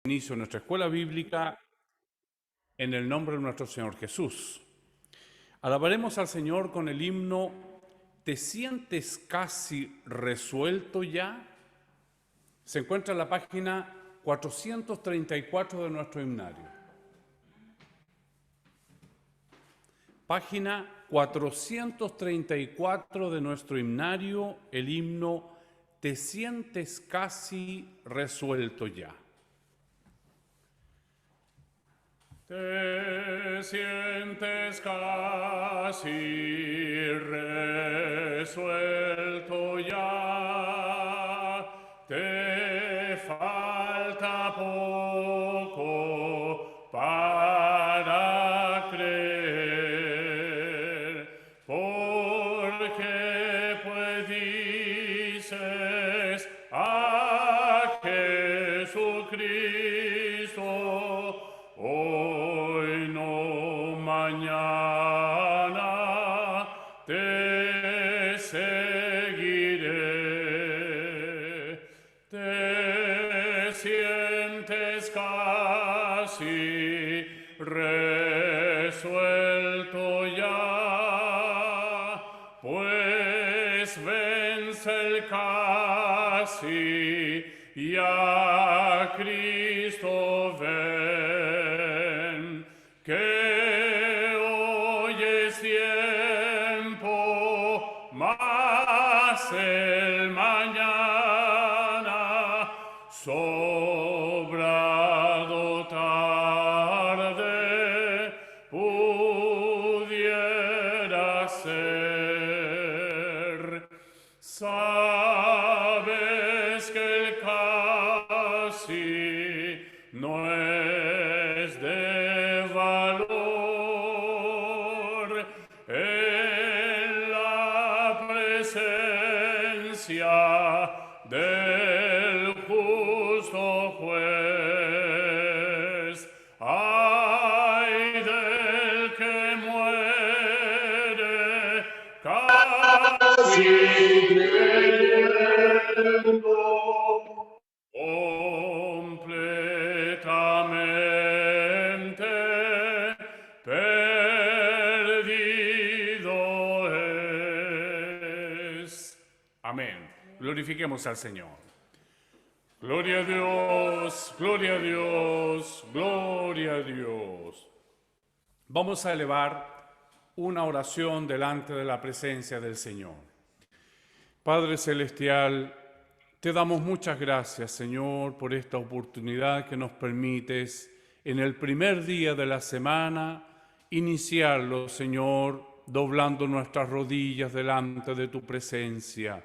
Inicio nuestra escuela bíblica en el nombre de nuestro Señor Jesús. Alabaremos al Señor con el himno ¿Te sientes casi resuelto ya? Se encuentra en la página 434 de nuestro himnario. Página 434 de nuestro himnario, el himno ¿Te sientes casi resuelto ya? Te sientes casi resuelto ya, te falta poco para creer, porque pues dices a Jesucristo, hoy no mañana te seguiré. Te sientes casi resuelto ya, pues vence el casi ya Cristo ven, que hoy es tiempo, más el mañana sobrado tarde pudiera ser. Sabes que el casi no es de valor en la presencia del justo juez. Ay del que muere casi creyendo completamente perdido es. Amén. Glorifiquemos al Señor. Gloria a Dios, gloria a Dios, gloria a Dios. Vamos a elevar una oración delante de la presencia del Señor. Padre Celestial, te damos muchas gracias, Señor, por esta oportunidad que nos permites en el primer día de la semana iniciarlo, Señor, doblando nuestras rodillas delante de tu presencia,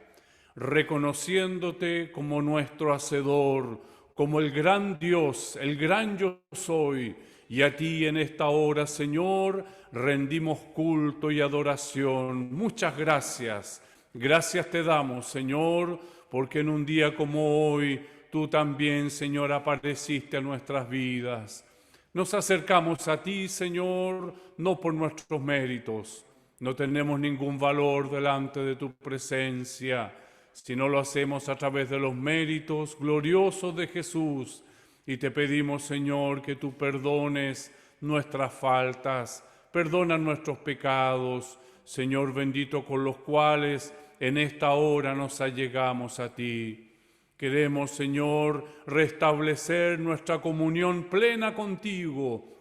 reconociéndote como nuestro Hacedor, como el gran Dios, el gran yo soy, y a ti en esta hora, Señor, rendimos culto y adoración. Muchas gracias. Gracias te damos, Señor, porque en un día como hoy, tú también, Señor, apareciste a nuestras vidas. Nos acercamos a ti, Señor, no por nuestros méritos. No tenemos ningún valor delante de tu presencia, sino lo hacemos a través de los méritos gloriosos de Jesús. Y te pedimos, Señor, que tú perdones nuestras faltas, perdona nuestros pecados, Señor bendito, con los cuales en esta hora nos allegamos a ti. Queremos, Señor, restablecer nuestra comunión plena contigo.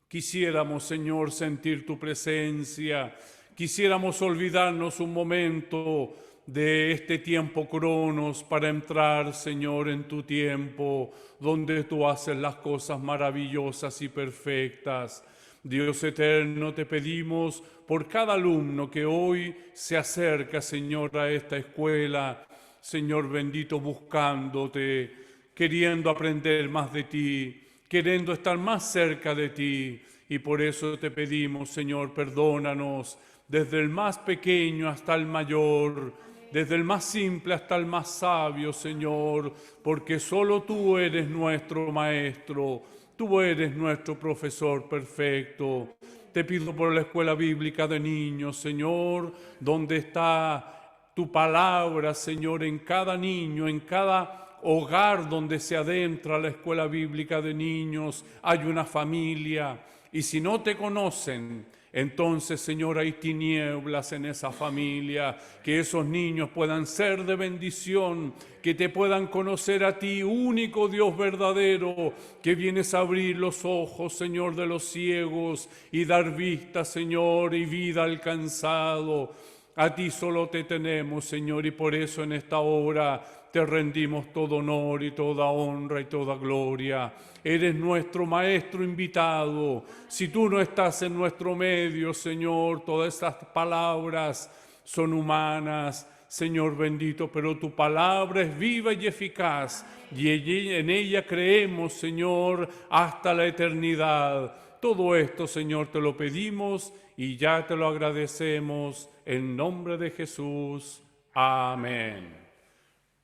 Quisiéramos, Señor, sentir tu presencia. Quisiéramos olvidarnos un momento de este tiempo cronos para entrar, Señor, en tu tiempo, donde tú haces las cosas maravillosas y perfectas. Dios eterno, te pedimos por cada alumno que hoy se acerca, Señor, a esta escuela, Señor bendito, buscándote, queriendo aprender más de ti, queriendo estar más cerca de ti. Y por eso te pedimos, Señor, perdónanos, desde el más pequeño hasta el mayor, desde el más simple hasta el más sabio, Señor, porque solo tú eres nuestro Maestro, tú eres nuestro profesor perfecto. Te pido por la escuela bíblica de niños, Señor, donde está tu palabra, Señor, en cada niño, en cada hogar donde se adentra la escuela bíblica de niños, hay una familia. Y si no te conocen, entonces, Señor, hay tinieblas en esa familia, que esos niños puedan ser de bendición, que te puedan conocer a ti, único Dios verdadero, que vienes a abrir los ojos, Señor, de los ciegos y dar vista, Señor, y vida al cansado. A ti solo te tenemos, Señor, y por eso en esta hora te rendimos todo honor y toda honra y toda gloria. Eres nuestro Maestro invitado. Si tú no estás en nuestro medio, Señor, todas estas palabras son humanas, Señor bendito, pero tu palabra es viva y eficaz, y en ella creemos, Señor, hasta la eternidad. Todo esto, Señor, te lo pedimos y ya te lo agradecemos en nombre de Jesús. Amén.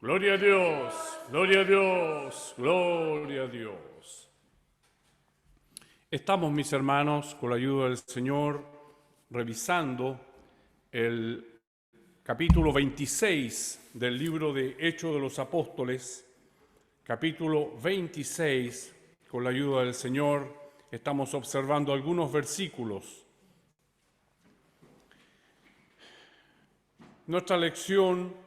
Gloria a Dios, gloria a Dios, gloria a Dios. Estamos, mis hermanos, con la ayuda del Señor, revisando el capítulo 26 del libro de Hechos de los Apóstoles, capítulo 26, con la ayuda del Señor, estamos observando algunos versículos. Nuestra lección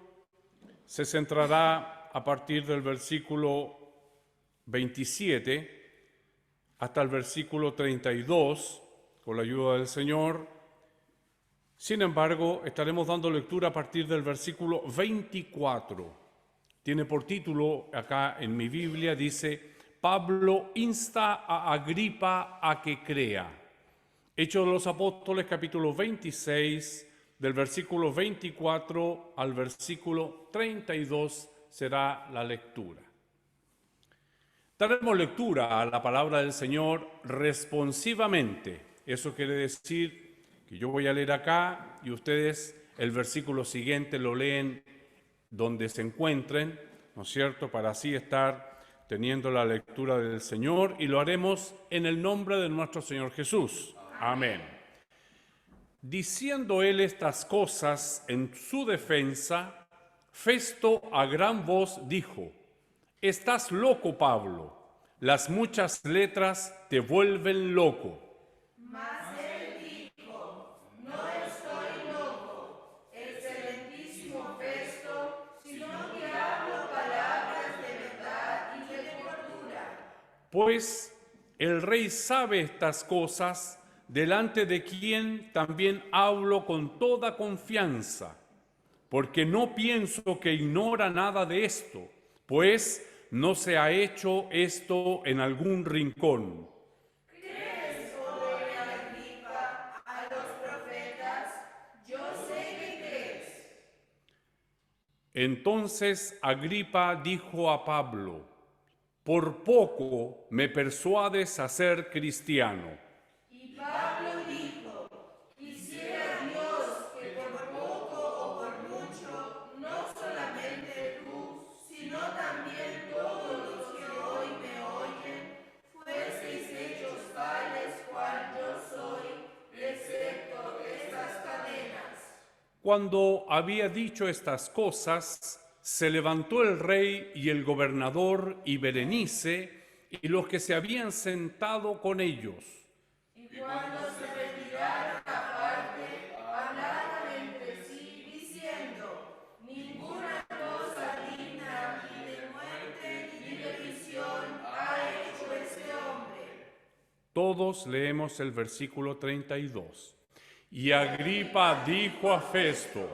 se centrará a partir del versículo 27 hasta el versículo 32, con la ayuda del Señor. Sin embargo, estaremos dando lectura a partir del versículo 24. Tiene por título, acá en mi Biblia, dice: Pablo insta a Agripa a que crea. Hechos de los Apóstoles, capítulo 26, del versículo 24 al versículo 32 será la lectura. Daremos lectura a la palabra del Señor responsivamente. Eso quiere decir que yo voy a leer acá y ustedes el versículo siguiente lo leen donde se encuentren, ¿no es cierto?, para así estar teniendo la lectura del Señor, y lo haremos en el nombre de nuestro Señor Jesús. Amén. Diciendo él estas cosas en su defensa, Festo a gran voz dijo: «Estás loco, Pablo, las muchas letras te vuelven loco». Mas él dijo: «No estoy loco, excelentísimo Festo, sino que hablo palabras de verdad y de cordura». Pues el rey sabe estas cosas, delante de quien también hablo con toda confianza, porque no pienso que ignora nada de esto, pues no se ha hecho esto en algún rincón. ¿Crees, oh rey Agripa, a los profetas? Yo sé que crees. Entonces Agripa dijo a Pablo: «Por poco me persuades a ser cristiano». Y Pablo dijo: «Quisiera Dios que por poco o por mucho, no solamente tú, sino también todos los que hoy me oyen, fueseis hechos tales cual yo soy, excepto estas cadenas». Cuando había dicho estas cosas, se levantó el rey y el gobernador y Berenice y los que se habían sentado con ellos. Y cuando se retiraron aparte, hablaron entre sí, diciendo: «Ninguna cosa digna ni de muerte ni de prisión ha hecho este hombre». Todos leemos el versículo 32. Y Agripa dijo a Festo: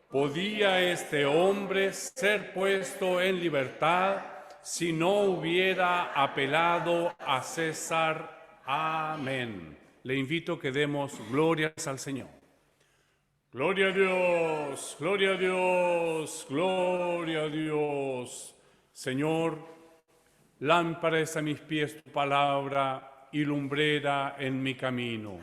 ¿podía este hombre ser puesto en libertad si no hubiera apelado a César? Amén. Le invito a que demos glorias al Señor. Gloria a Dios, gloria a Dios, gloria a Dios. Señor, lámpara es a mis pies tu palabra y lumbrera en mi camino.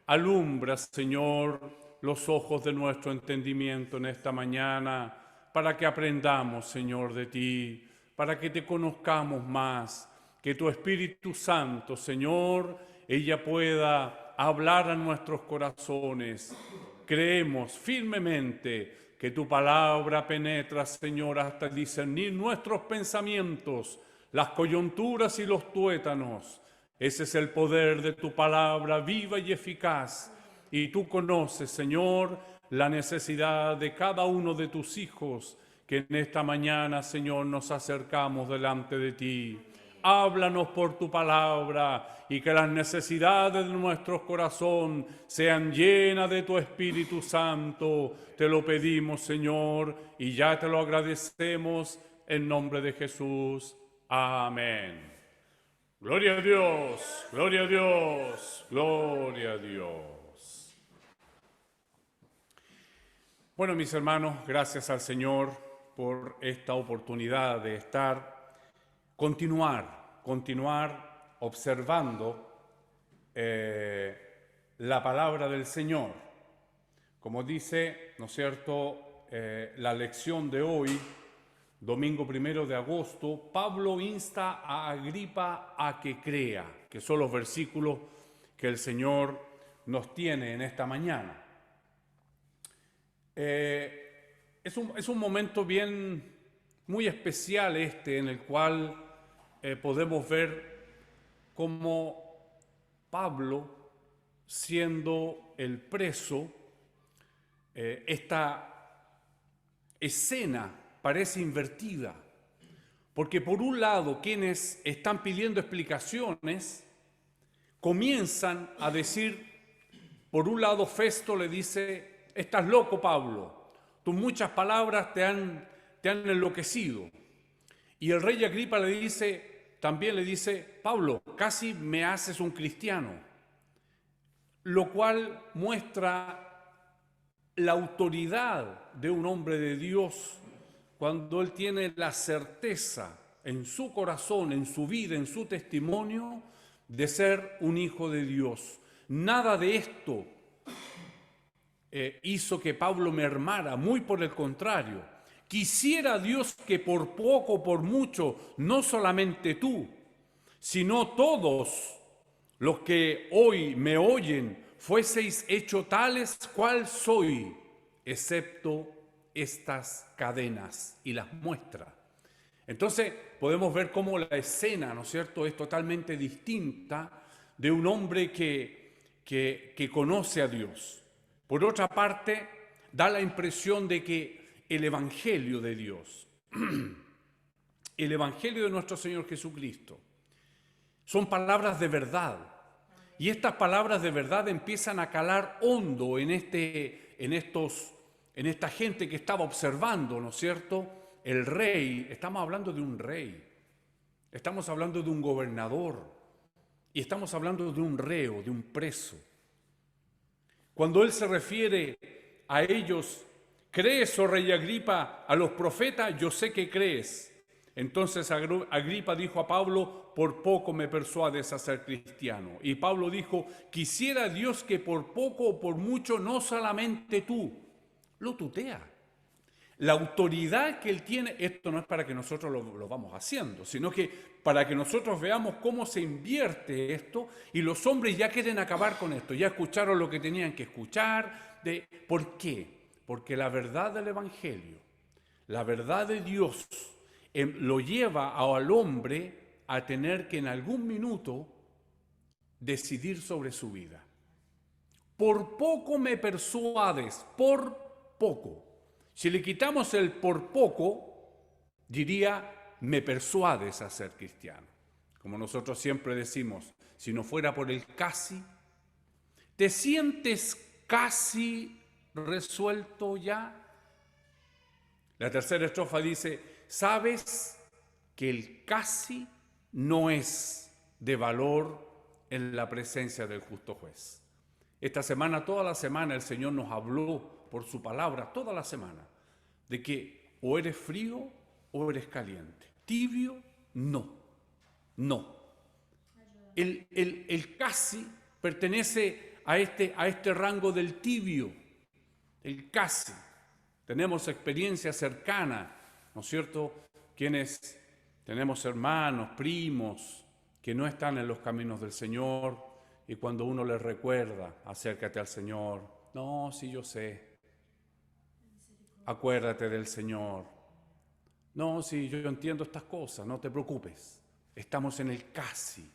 Alumbra, Señor, los ojos de nuestro entendimiento en esta mañana, para que aprendamos, Señor, de ti, para que te conozcamos más, que tu Espíritu Santo, Señor, ella pueda hablar a nuestros corazones. Creemos firmemente que tu palabra penetra, Señor, hasta discernir nuestros pensamientos, las coyunturas y los tuétanos. Ese es el poder de tu palabra viva y eficaz. Y tú conoces, Señor, la necesidad de cada uno de tus hijos, que en esta mañana, Señor, nos acercamos delante de ti. Háblanos por tu palabra y que las necesidades de nuestro corazón sean llenas de tu Espíritu Santo. Te lo pedimos, Señor, y ya te lo agradecemos en nombre de Jesús. Amén. Gloria a Dios, gloria a Dios, gloria a Dios. Bueno, mis hermanos, gracias al Señor por esta oportunidad de continuar observando la palabra del Señor. Como dice, ¿no es cierto?, la lección de hoy, domingo 1 de agosto, Pablo insta a Agripa a que crea, que son los versículos que el Señor nos tiene en esta mañana. Es un momento muy especial en el cual podemos ver cómo Pablo, siendo el preso, esta escena parece invertida, porque por un lado quienes están pidiendo explicaciones comienzan a decir, por un lado Festo le dice: estás loco, Pablo, tus muchas palabras te han enloquecido. Y el rey Agripa también le dice, Pablo, casi me haces un cristiano, lo cual muestra la autoridad de un hombre de Dios cuando él tiene la certeza en su corazón, en su vida, en su testimonio, de ser un hijo de Dios. Nada de esto hizo que Pablo mermara, muy por el contrario. Quisiera Dios que por poco o por mucho, no solamente tú, sino todos los que hoy me oyen, fueseis hechos tales cual soy, excepto estas cadenas, y las muestra. Entonces podemos ver cómo la escena, ¿no es cierto?, es totalmente distinta de un hombre que conoce a Dios. Por otra parte, da la impresión de que el Evangelio de Dios, el Evangelio de nuestro Señor Jesucristo, son palabras de verdad. Y estas palabras de verdad empiezan a calar hondo en esta gente que estaba observando, ¿no es cierto?, el rey. Estamos hablando de un rey, estamos hablando de un gobernador y estamos hablando de un reo, de un preso. Cuando él se refiere a ellos, ¿crees, oh rey Agripa, a los profetas? Yo sé que crees. Entonces Agripa dijo a Pablo, por poco me persuades a ser cristiano. Y Pablo dijo, quisiera Dios que por poco o por mucho, no solamente tú, lo tutea. La autoridad que él tiene, esto no es para que nosotros lo vamos haciendo, sino que para que nosotros veamos cómo se invierte esto, y los hombres ya quieren acabar con esto, ya escucharon lo que tenían que escuchar. ¿Por qué? Porque la verdad del Evangelio, la verdad de Dios, lo lleva al hombre a tener que en algún minuto decidir sobre su vida. Por poco me persuades, por poco. Si le quitamos el por poco, diría, me persuades a ser cristiano. Como nosotros siempre decimos, si no fuera por el casi, ¿te sientes casi resuelto ya? La tercera estrofa dice, sabes que el casi no es de valor en la presencia del justo juez. Esta semana, toda la semana, el Señor nos habló por su palabra, toda la semana, de que o eres frío o eres caliente. Tibio, no. El casi pertenece a este rango del tibio, el casi. Tenemos experiencia cercana, ¿no es cierto? Quienes tenemos hermanos, primos, que no están en los caminos del Señor, y cuando uno les recuerda, acércate al Señor, no, sí yo sé. acuérdate del Señor. No, sí, yo entiendo estas cosas, no te preocupes. Estamos en el casi,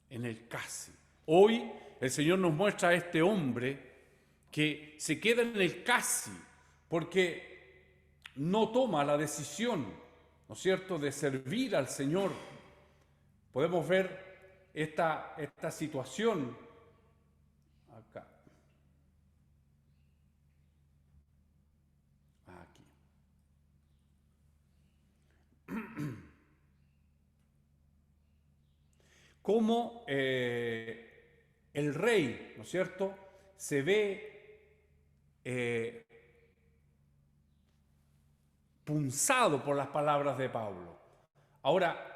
en el casi. Hoy el Señor nos muestra a este hombre que se queda en el casi, porque no toma la decisión, ¿no es cierto?, de servir al Señor. Podemos ver esta situación acá. Aquí. Cómo el rey, ¿no es cierto?, se ve punzado por las palabras de Pablo. Ahora,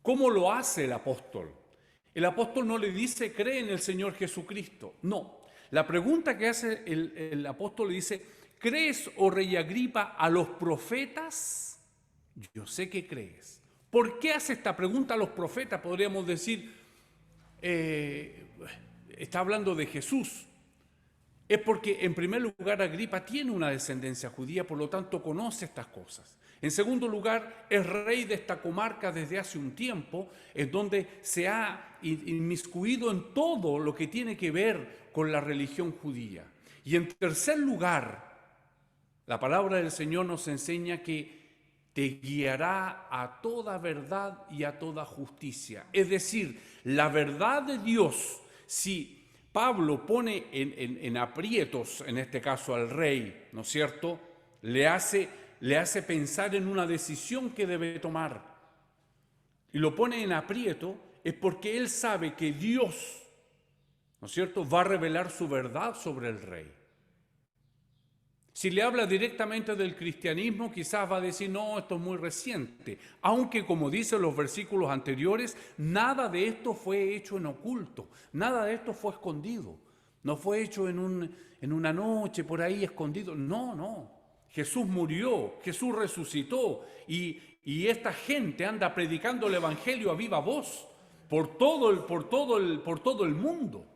¿cómo lo hace el apóstol? El apóstol no le dice, cree en el Señor Jesucristo. No. La pregunta que hace el apóstol le dice, ¿crees, oh rey Agripa, a los profetas? Yo sé que crees. ¿Por qué hace esta pregunta a los profetas? Podríamos decir, está hablando de Jesús. Es porque, en primer lugar, Agripa tiene una descendencia judía, por lo tanto conoce estas cosas. En segundo lugar, es rey de esta comarca desde hace un tiempo, en donde se ha inmiscuido en todo lo que tiene que ver con la religión judía. Y en tercer lugar, la palabra del Señor nos enseña que te guiará a toda verdad y a toda justicia. Es decir, la verdad de Dios, si Pablo pone en aprietos, en este caso al rey, ¿no es cierto?, le hace pensar en una decisión que debe tomar. Y lo pone en aprieto es porque él sabe que Dios, ¿no es cierto?, va a revelar su verdad sobre el rey. Si le habla directamente del cristianismo, quizás va a decir, no, esto es muy reciente. Aunque, como dicen los versículos anteriores, nada de esto fue hecho en oculto, nada de esto fue escondido. No fue hecho en una noche por ahí escondido. No, no. Jesús murió, Jesús resucitó y esta gente anda predicando el evangelio a viva voz por todo el mundo.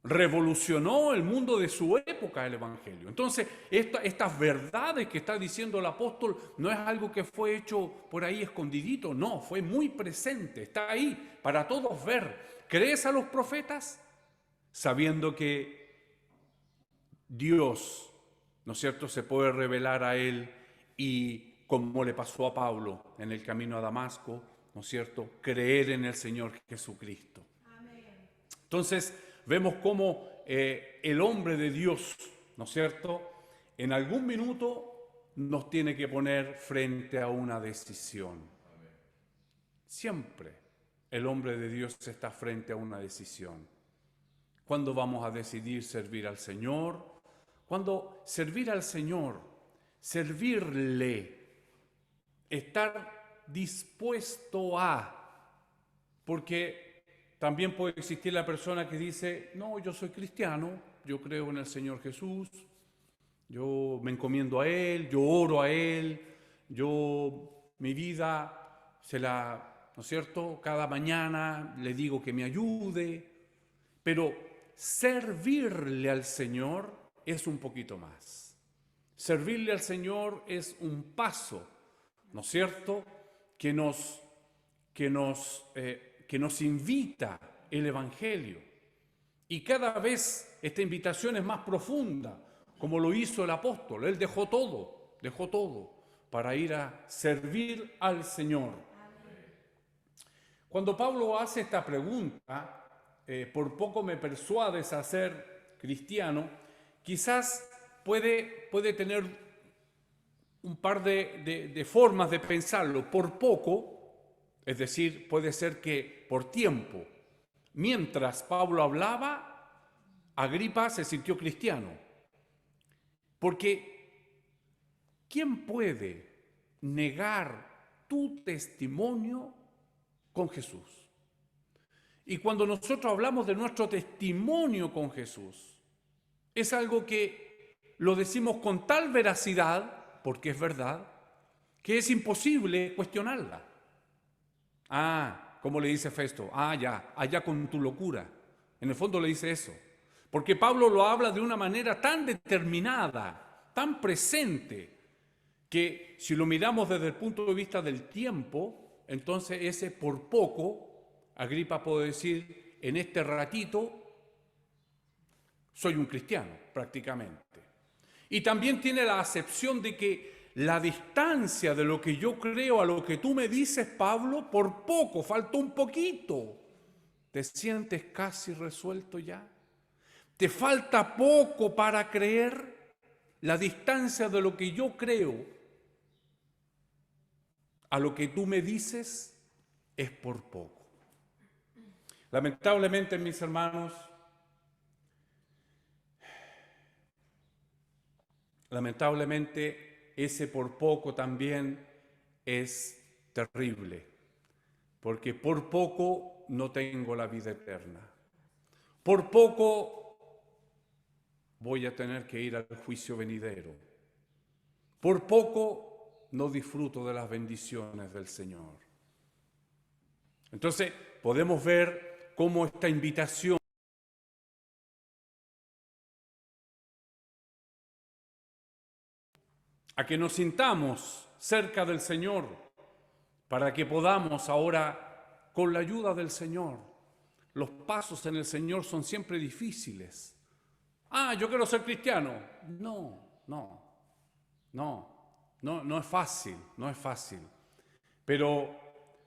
Revolucionó el mundo de su época el evangelio. Entonces, estas verdades que está diciendo el apóstol no es algo que fue hecho por ahí escondidito, no, fue muy presente, está ahí para todos ver. ¿Crees a los profetas? Sabiendo que Dios, ¿no es cierto?, se puede revelar a él y, como le pasó a Pablo en el camino a Damasco, ¿no es cierto?, creer en el Señor Jesucristo. Amén. Entonces, vemos cómo el hombre de Dios, ¿no es cierto?, en algún minuto nos tiene que poner frente a una decisión. Siempre el hombre de Dios está frente a una decisión. ¿Cuándo vamos a decidir servir al Señor? Cuando servir al Señor, servirle, estar dispuesto a, porque también puede existir la persona que dice, no, yo soy cristiano, yo creo en el Señor Jesús, yo me encomiendo a Él, yo oro a Él, mi vida ¿no es cierto?, cada mañana le digo que me ayude, pero servirle al Señor es un poquito más. Servirle al Señor es un paso, ¿no es cierto?, que nos invita el Evangelio. Y cada vez esta invitación es más profunda, como lo hizo el apóstol. Él dejó todo para ir a servir al Señor. Cuando Pablo hace esta pregunta, por poco me persuades a ser cristiano, quizás puede tener un par de formas de pensarlo. Por poco, es decir, puede ser que por tiempo. Mientras Pablo hablaba, Agripa se sintió cristiano. Porque ¿quién puede negar tu testimonio con Jesús? Y cuando nosotros hablamos de nuestro testimonio con Jesús, es algo que lo decimos con tal veracidad, porque es verdad, que es imposible cuestionarla. Como le dice Festo, ya, allá con tu locura. En el fondo le dice eso. Porque Pablo lo habla de una manera tan determinada, tan presente, que si lo miramos desde el punto de vista del tiempo, entonces ese por poco, Agripa puede decir, en este ratito soy un cristiano prácticamente. Y también tiene la acepción de que la distancia de lo que yo creo a lo que tú me dices, Pablo, por poco, falta un poquito. ¿Te sientes casi resuelto ya? ¿Te falta poco para creer? La distancia de lo que yo creo a lo que tú me dices es por poco. Lamentablemente, mis hermanos, ese por poco también es terrible, porque por poco no tengo la vida eterna. Por poco voy a tener que ir al juicio venidero. Por poco no disfruto de las bendiciones del Señor. Entonces, podemos ver cómo esta invitación a que nos sintamos cerca del Señor, para que podamos ahora, con la ayuda del Señor, los pasos en el Señor son siempre difíciles. Yo quiero ser cristiano. No es fácil, no es fácil. Pero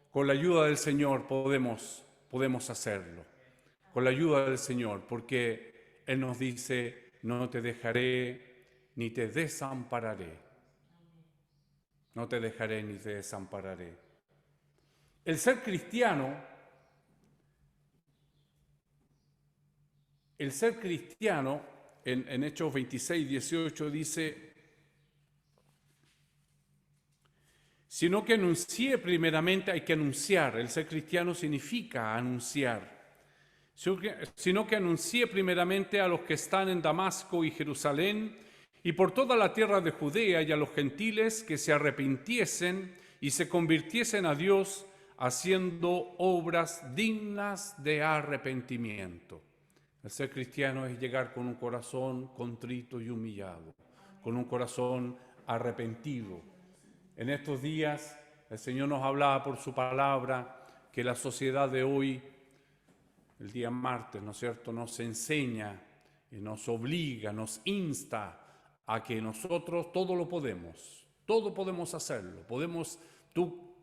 con la ayuda del Señor podemos hacerlo. Con la ayuda del Señor, porque Él nos dice, no te dejaré ni te desampararé. No te dejaré ni te desampararé. El ser cristiano en Hechos 26, 18 dice, sino que anuncié primeramente, hay que anunciar, el ser cristiano significa anunciar, sino que anuncié primeramente a los que están en Damasco y Jerusalén y por toda la tierra de Judea y a los gentiles que se arrepintiesen y se convirtiesen a Dios haciendo obras dignas de arrepentimiento. El ser cristiano es llegar con un corazón contrito y humillado, con un corazón arrepentido. En estos días el Señor nos hablaba por su palabra que la sociedad de hoy, el día martes, ¿no es cierto?, nos enseña y nos obliga, nos insta a que nosotros todo podemos hacerlo,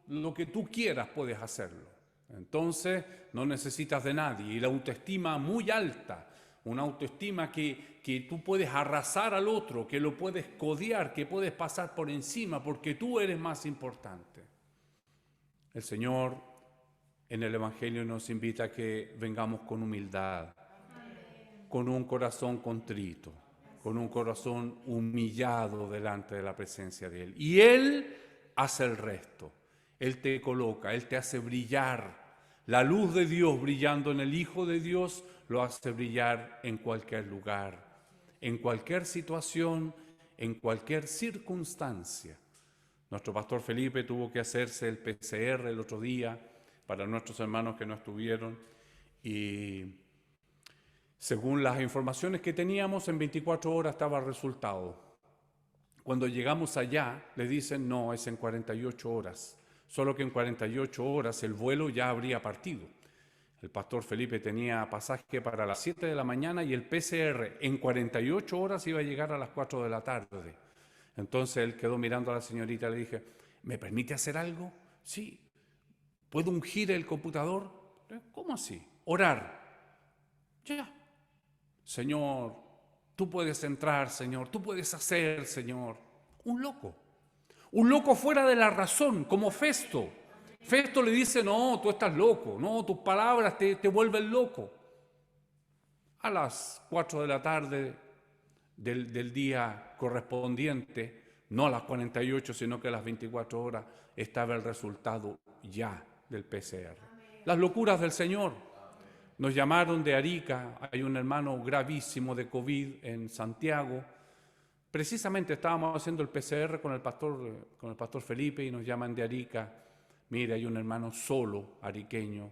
lo que tú quieras puedes hacerlo. Entonces no necesitas de nadie. Y la autoestima muy alta, una autoestima que tú puedes arrasar al otro, que lo puedes codear, que puedes pasar por encima porque tú eres más importante. El Señor en el Evangelio nos invita a que vengamos con humildad, con un corazón contrito, con un corazón humillado delante de la presencia de Él. Y Él hace el resto. Él te coloca, Él te hace brillar. La luz de Dios brillando en el Hijo de Dios lo hace brillar en cualquier lugar, en cualquier situación, en cualquier circunstancia. Nuestro pastor Felipe tuvo que hacerse el PCR el otro día para nuestros hermanos que no estuvieron y según las informaciones que teníamos, en 24 horas estaba el resultado. Cuando llegamos allá, le dicen, no, es en 48 horas. Solo que en 48 horas el vuelo ya habría partido. El pastor Felipe tenía pasaje para las 7 de la mañana y el PCR en 48 horas iba a llegar a las 4 de la tarde. Entonces él quedó mirando a la señorita y le dije, ¿me permite hacer algo? Sí. ¿Puedo ungir el computador? ¿Cómo así? Orar. Ya. Señor, tú puedes entrar, Señor, tú puedes hacer, Señor. Un loco fuera de la razón, como Festo. Festo le dice, no, tú estás loco, no, tus palabras te vuelven loco. A las 4 de la tarde del día correspondiente, no a las 48, sino que a las 24 horas, estaba el resultado ya del PCR. Las locuras del Señor. Nos llamaron de Arica, hay un hermano gravísimo de COVID en Santiago. Precisamente estábamos haciendo el PCR con el pastor Felipe y nos llaman de Arica. Mire, hay un hermano solo, ariqueño,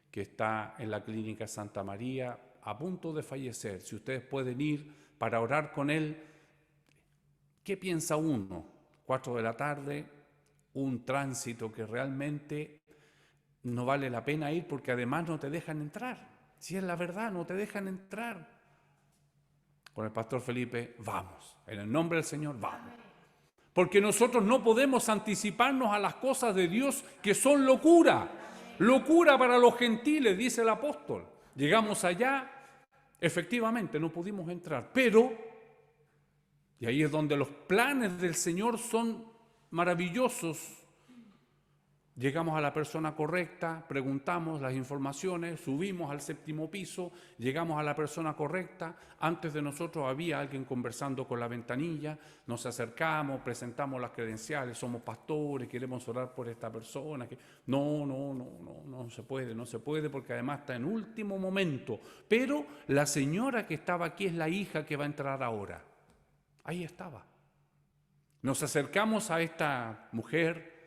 que está en la clínica Santa María a punto de fallecer, si ustedes pueden ir para orar con él, ¿qué piensa uno? 4 de la tarde, un tránsito que realmente no vale la pena ir porque además no te dejan entrar. Si es la verdad, no te dejan entrar. Con el pastor Felipe, vamos. En el nombre del Señor, vamos. Porque nosotros no podemos anticiparnos a las cosas de Dios que son locura. Locura para los gentiles, dice el apóstol. Llegamos allá, efectivamente no pudimos entrar, pero, y ahí es donde los planes del Señor son maravillosos. Llegamos a la persona correcta, preguntamos las informaciones, subimos al 7º piso, llegamos a la persona correcta. Antes de nosotros había alguien conversando con la ventanilla, nos acercamos, presentamos las credenciales, somos pastores, queremos orar por esta persona. No se puede porque además está en último momento. Pero la señora que estaba aquí es la hija que va a entrar ahora. Ahí estaba. Nos acercamos a esta mujer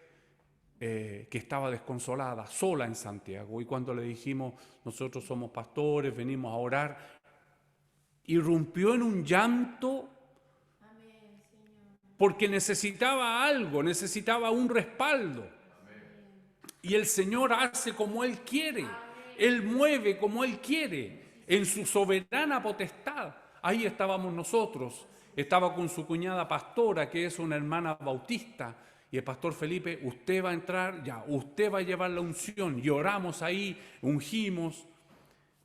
que estaba desconsolada, sola en Santiago. Y cuando le dijimos, nosotros somos pastores, venimos a orar, irrumpió en un llanto porque necesitaba algo, necesitaba un respaldo. Y el Señor hace como Él quiere, Él mueve como Él quiere, en su soberana potestad. Ahí estábamos nosotros, estaba con su cuñada pastora, que es una hermana bautista. Y el pastor Felipe, usted va a entrar, ya, usted va a llevar la unción. Y oramos ahí, ungimos.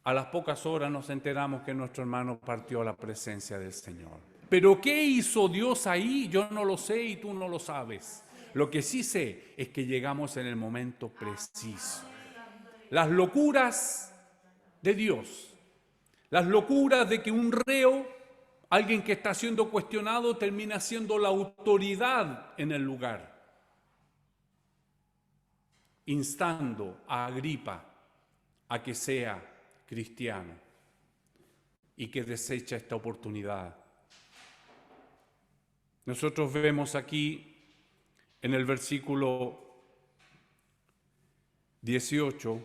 A las pocas horas nos enteramos que nuestro hermano partió a la presencia del Señor. Pero ¿qué hizo Dios ahí? Yo no lo sé y tú no lo sabes. Lo que sí sé es que llegamos en el momento preciso. Las locuras de Dios, las locuras de que un reo, alguien que está siendo cuestionado, termina siendo la autoridad en el lugar, instando a Agripa a que sea cristiano y que desecha esta oportunidad. Nosotros vemos aquí en el versículo 18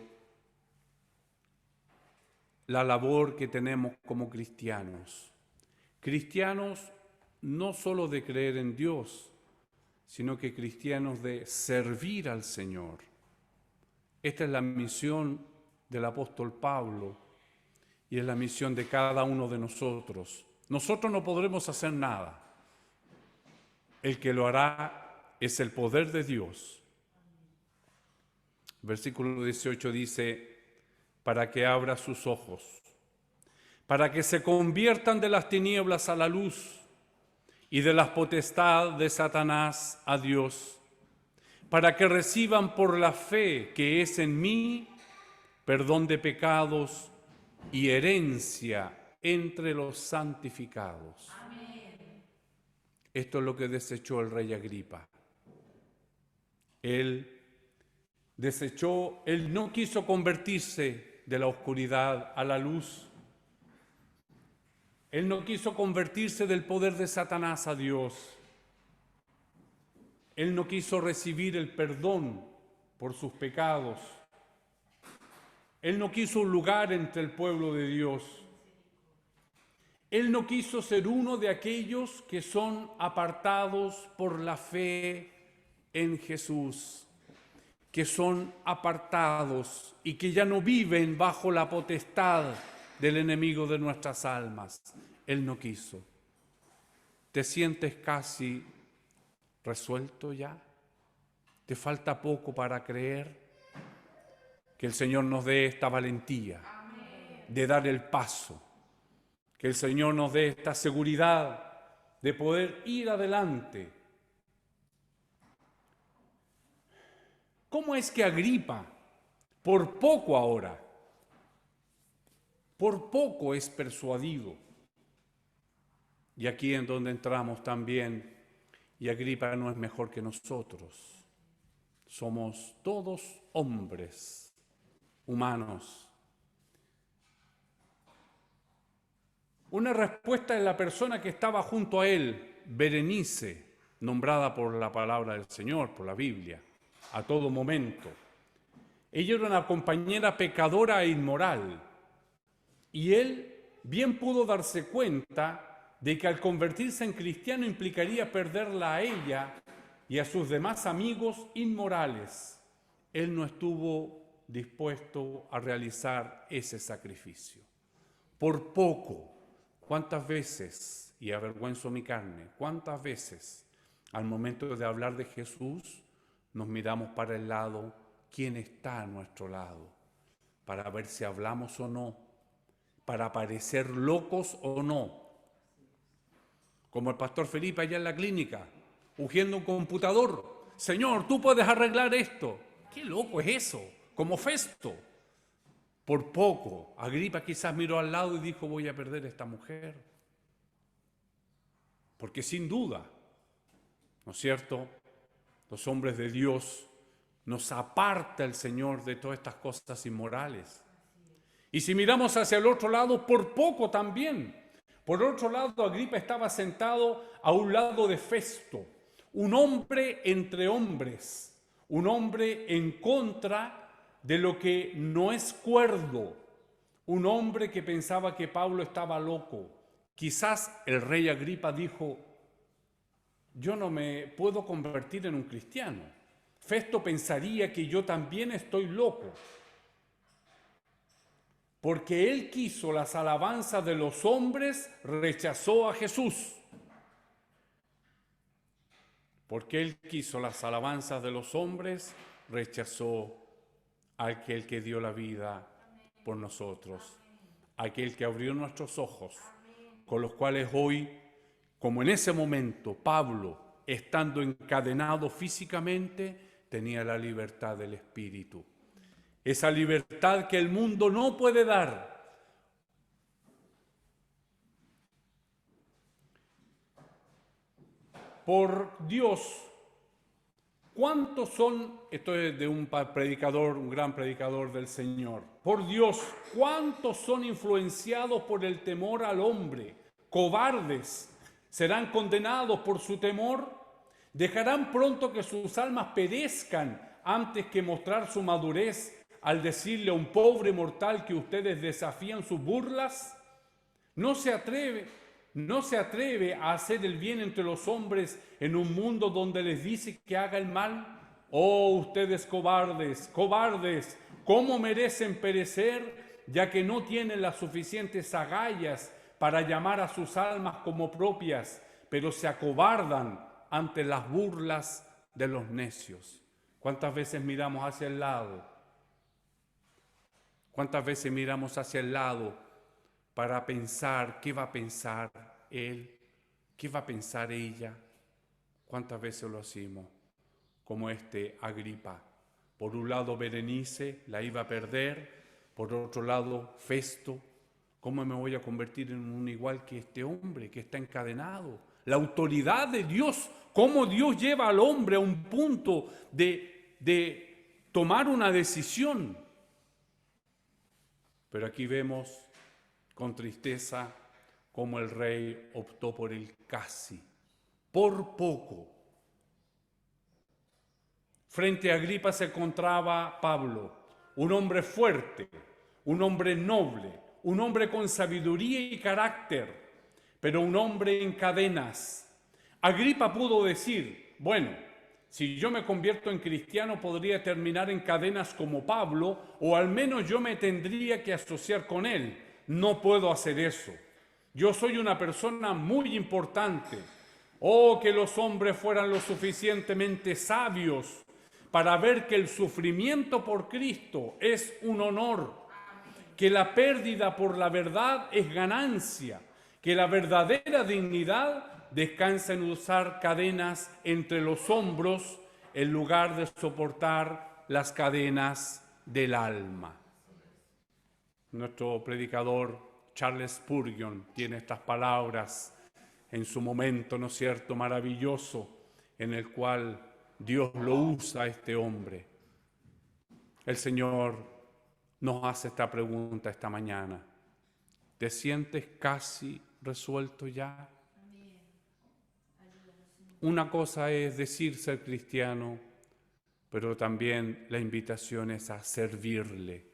la labor que tenemos como cristianos. Cristianos no solo de creer en Dios, sino que cristianos de servir al Señor. Esta es la misión del apóstol Pablo y es la misión de cada uno de nosotros. Nosotros no podremos hacer nada. El que lo hará es el poder de Dios. Versículo 18 dice, para que abra sus ojos, para que se conviertan de las tinieblas a la luz y de las potestades de Satanás a Dios, para que reciban por la fe que es en mí perdón de pecados y herencia entre los santificados. Amén. Esto es lo que desechó el rey Agripa. Él no quiso convertirse de la oscuridad a la luz. Él no quiso convertirse del poder de Satanás a Dios. Él no quiso recibir el perdón por sus pecados. Él no quiso un lugar entre el pueblo de Dios. Él no quiso ser uno de aquellos que son apartados por la fe en Jesús, que son apartados y que ya no viven bajo la potestad del enemigo de nuestras almas. Él no quiso. ¿Te sientes casi resuelto ya? ¿Te falta poco para creer? Que el Señor nos dé esta valentía de dar el paso. Que el Señor nos dé esta seguridad de poder ir adelante. ¿Cómo es que Agripa, por poco ahora, por poco es persuadido? Y aquí en donde entramos también, y Agripa no es mejor que nosotros. Somos todos hombres humanos. Una respuesta en la persona que estaba junto a él, Berenice, nombrada por la palabra del Señor, por la Biblia, a todo momento. Ella era una compañera pecadora e inmoral. Y él bien pudo darse cuenta de que al convertirse en cristiano implicaría perderla a ella y a sus demás amigos inmorales. Él no estuvo dispuesto a realizar ese sacrificio. Por poco, ¿cuántas veces, y avergüenzo mi carne, cuántas veces al momento de hablar de Jesús nos miramos para el lado, quién está a nuestro lado, para ver si hablamos o no, para parecer locos o no? Como el pastor Felipe allá en la clínica, ungiendo un computador. Señor, tú puedes arreglar esto. ¡Qué loco es eso! Como Festo. Por poco, Agripa quizás miró al lado y dijo, voy a perder a esta mujer. Porque sin duda, ¿no es cierto?, los hombres de Dios nos aparta el Señor de todas estas cosas inmorales. Y si miramos hacia el otro lado, por poco también. Por otro lado, Agripa estaba sentado a un lado de Festo, un hombre entre hombres, un hombre en contra de lo que no es cuerdo, un hombre que pensaba que Pablo estaba loco. Quizás el rey Agripa dijo, yo no me puedo convertir en un cristiano. Festo pensaría que yo también estoy loco, porque él quiso las alabanzas de los hombres, rechazó a Jesús. Porque él quiso las alabanzas de los hombres, rechazó a aquel que dio la vida por nosotros, aquel que abrió nuestros ojos, con los cuales hoy, como en ese momento Pablo, estando encadenado físicamente, tenía la libertad del Espíritu. Esa libertad que el mundo no puede dar. Por Dios, ¿cuántos son? Esto es de un predicador, un gran predicador del Señor. Por Dios, ¿cuántos son influenciados por el temor al hombre? Cobardes, serán condenados por su temor. Dejarán pronto que sus almas perezcan antes que mostrar su madurez al decirle a un pobre mortal que ustedes desafían sus burlas. No se atreve a hacer el bien entre los hombres en un mundo donde les dice que haga el mal. Oh, ustedes cobardes, cobardes, ¿cómo merecen perecer, ya que no tienen las suficientes agallas para llamar a sus almas como propias, pero se acobardan ante las burlas de los necios? ¿Cuántas veces miramos hacia el lado? ¿Cuántas veces miramos hacia el lado para pensar qué va a pensar él, qué va a pensar ella? ¿Cuántas veces lo hacemos? Como este Agripa. Por un lado Berenice la iba a perder, por otro lado Festo. ¿Cómo me voy a convertir en un igual que este hombre que está encadenado? La autoridad de Dios, cómo Dios lleva al hombre a un punto de tomar una decisión. Pero aquí vemos con tristeza cómo el rey optó por el casi, por poco. Frente a Agripa se encontraba Pablo, un hombre fuerte, un hombre noble, un hombre con sabiduría y carácter, pero un hombre en cadenas. Agripa pudo decir, bueno, si yo me convierto en cristiano podría terminar en cadenas como Pablo, o al menos yo me tendría que asociar con él. No puedo hacer eso. Yo soy una persona muy importante. Oh, que los hombres fueran lo suficientemente sabios para ver que el sufrimiento por Cristo es un honor, que la pérdida por la verdad es ganancia, que la verdadera dignidad descansa en usar cadenas entre los hombros en lugar de soportar las cadenas del alma. Nuestro predicador Charles Spurgeon tiene estas palabras en su momento, ¿no es cierto?, maravilloso, en el cual Dios lo usa a este hombre. El Señor nos hace esta pregunta esta mañana. ¿Te sientes casi resuelto ya? Una cosa es decir ser cristiano, pero también la invitación es a servirle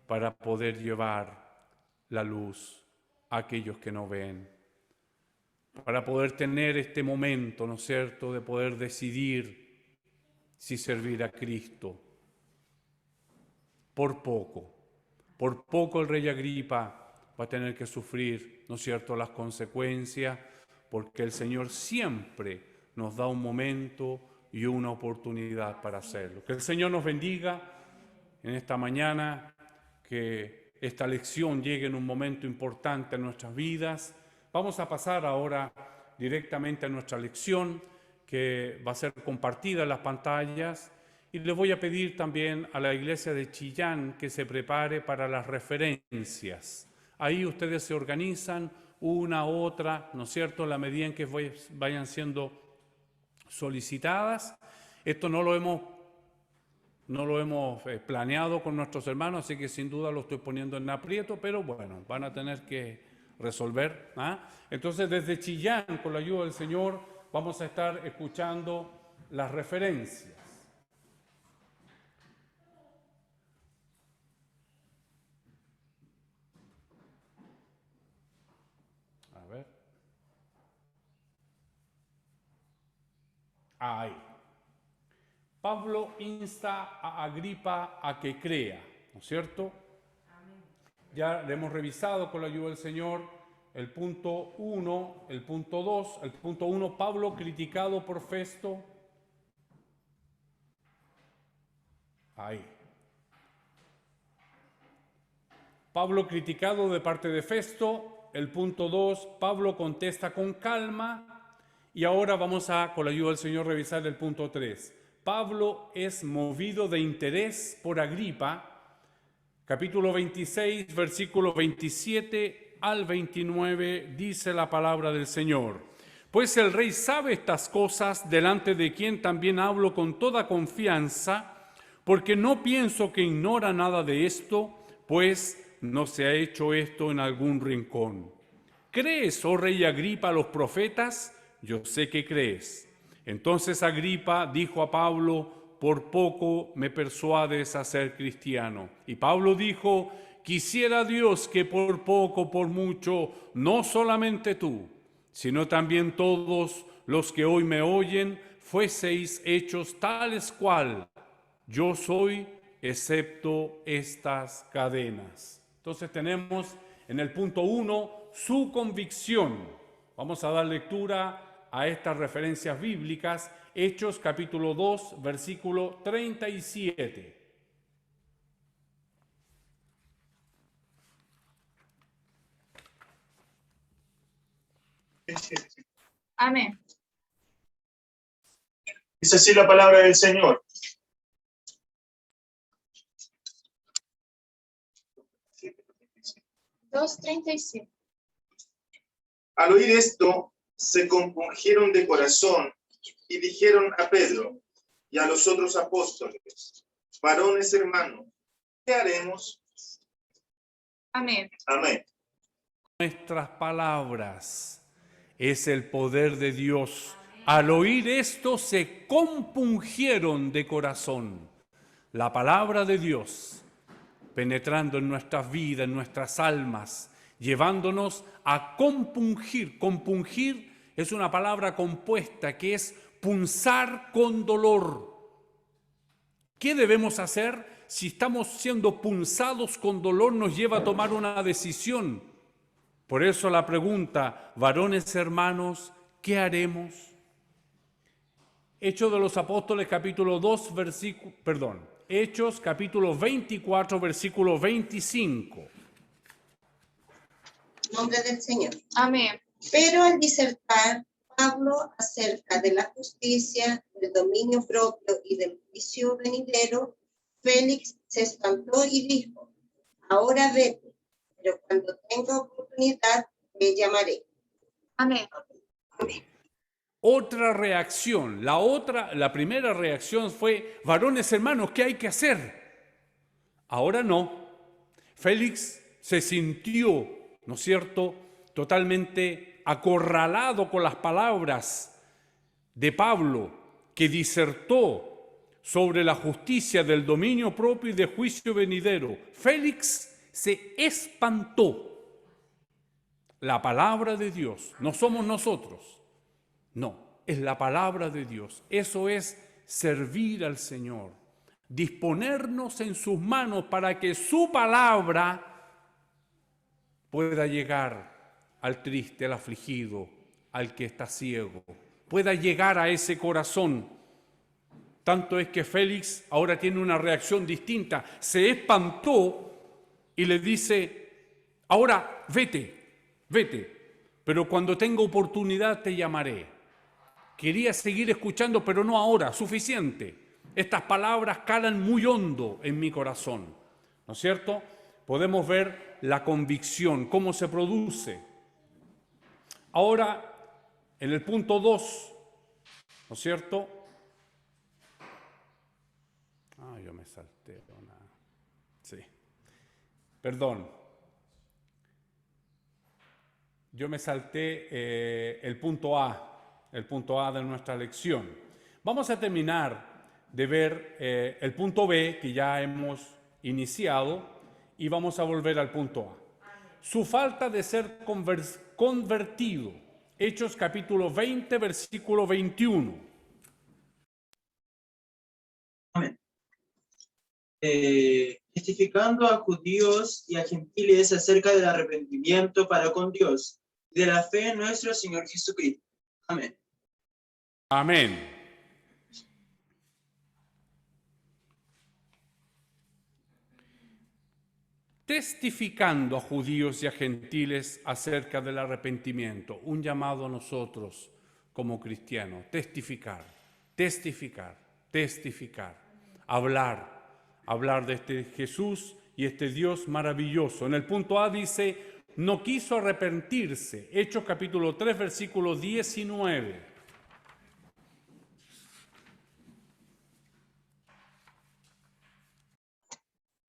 para poder llevar la luz a aquellos que no ven. Para poder tener este momento, ¿no es cierto?, de poder decidir si servir a Cristo. Por poco el rey Agripa va a tener que sufrir, ¿no es cierto?, las consecuencias, porque el Señor siempre nos da un momento y una oportunidad para hacerlo. Que el Señor nos bendiga en esta mañana, que esta lección llegue en un momento importante en nuestras vidas. Vamos a pasar ahora directamente a nuestra lección, que va a ser compartida en las pantallas, y les voy a pedir también a la iglesia de Chillán que se prepare para las referencias. Ahí ustedes se organizan una, otra, ¿no es cierto?, en la medida en que vayan siendo solicitadas. Esto no lo hemos planeado con nuestros hermanos, así que sin duda lo estoy poniendo en aprieto, pero bueno, van a tener que resolver. Entonces, desde Chillán, con la ayuda del Señor, vamos a estar escuchando las referencias. A ver. Ahí. Pablo insta a Agripa a que crea, ¿no es cierto? Ya le hemos revisado con la ayuda del Señor el punto 1, el punto 2. El punto 1, Pablo criticado por Festo. Ahí. Pablo criticado de parte de Festo. El punto 2, Pablo contesta con calma. Y ahora vamos a, con la ayuda del Señor, revisar el punto 3. Pablo es movido de interés por Agripa. Capítulo 26, versículo 27 al 29, dice la palabra del Señor. Pues el rey sabe estas cosas, delante de quien también hablo con toda confianza, porque no pienso que ignora nada de esto, pues no se ha hecho esto en algún rincón. ¿Crees, oh rey Agripa, a los profetas? Yo sé que crees. Entonces Agripa dijo a Pablo: por poco me persuades a ser cristiano. Y Pablo dijo: quisiera Dios que por poco, por mucho, no solamente tú, sino también todos los que hoy me oyen, fueseis hechos tales cual yo soy, excepto estas cadenas. Entonces tenemos en el punto 1 su convicción. Vamos a dar lectura a estas referencias bíblicas. Hechos capítulo 2, versículo 37. Amén. Dice así la palabra del Señor. $2.37. Al oír esto, se compungieron de corazón y dijeron a Pedro y a los otros apóstoles: varones hermanos, ¿qué haremos? Amén. Amén. Nuestras palabras es el poder de Dios. Al oír esto se compungieron de corazón. La palabra de Dios penetrando en nuestras vidas, en nuestras almas, llevándonos a compungir. Compungir es una palabra compuesta que es punzar con dolor. ¿Qué debemos hacer si estamos siendo punzados con dolor? Nos lleva a tomar una decisión. Por eso la pregunta: varones hermanos, ¿qué haremos? Hechos de los Apóstoles, capítulo 2, Hechos, capítulo 24, versículo 25. Nombre del Señor. Amén. Pero al disertar Pablo acerca de la justicia, del dominio propio y del juicio venidero, Félix se espantó y dijo: ahora vete, pero cuando tenga oportunidad te llamaré. Amén. Otra reacción, la primera reacción fue: varones hermanos, ¿qué hay que hacer? Ahora no. Félix se sintió, ¿no es cierto?, totalmente acorralado con las palabras de Pablo, que disertó sobre la justicia del dominio propio y de juicio venidero. Félix se espantó. La palabra de Dios, no somos nosotros. No, es la palabra de Dios. Eso es servir al Señor, disponernos en sus manos para que su palabra pueda llegar al triste, al afligido, al que está ciego, pueda llegar a ese corazón. Tanto es que Félix ahora tiene una reacción distinta. Se espantó y le dice, ahora vete, pero cuando tenga oportunidad te llamaré. Quería seguir escuchando, pero no ahora, suficiente. Estas palabras calan muy hondo en mi corazón, ¿no es cierto? Podemos ver la convicción, cómo se produce. Ahora, en el punto 2, ¿no es cierto? Yo me salté una... Sí. Perdón. Yo me salté el punto A de nuestra lección. Vamos a terminar de ver el punto B que ya hemos iniciado y vamos a volver al punto A. Su falta de ser convertido. Hechos capítulo 20, versículo 21. Amén. Testificando a judíos y a gentiles acerca del arrepentimiento para con Dios y de la fe en nuestro Señor Jesucristo. Amén. Amén. Testificando a judíos y a gentiles acerca del arrepentimiento. Un llamado a nosotros como cristianos. Testificar, testificar, testificar. Hablar de este Jesús y este Dios maravilloso. En el punto A dice, no quiso arrepentirse. Hechos capítulo 3, versículo 19.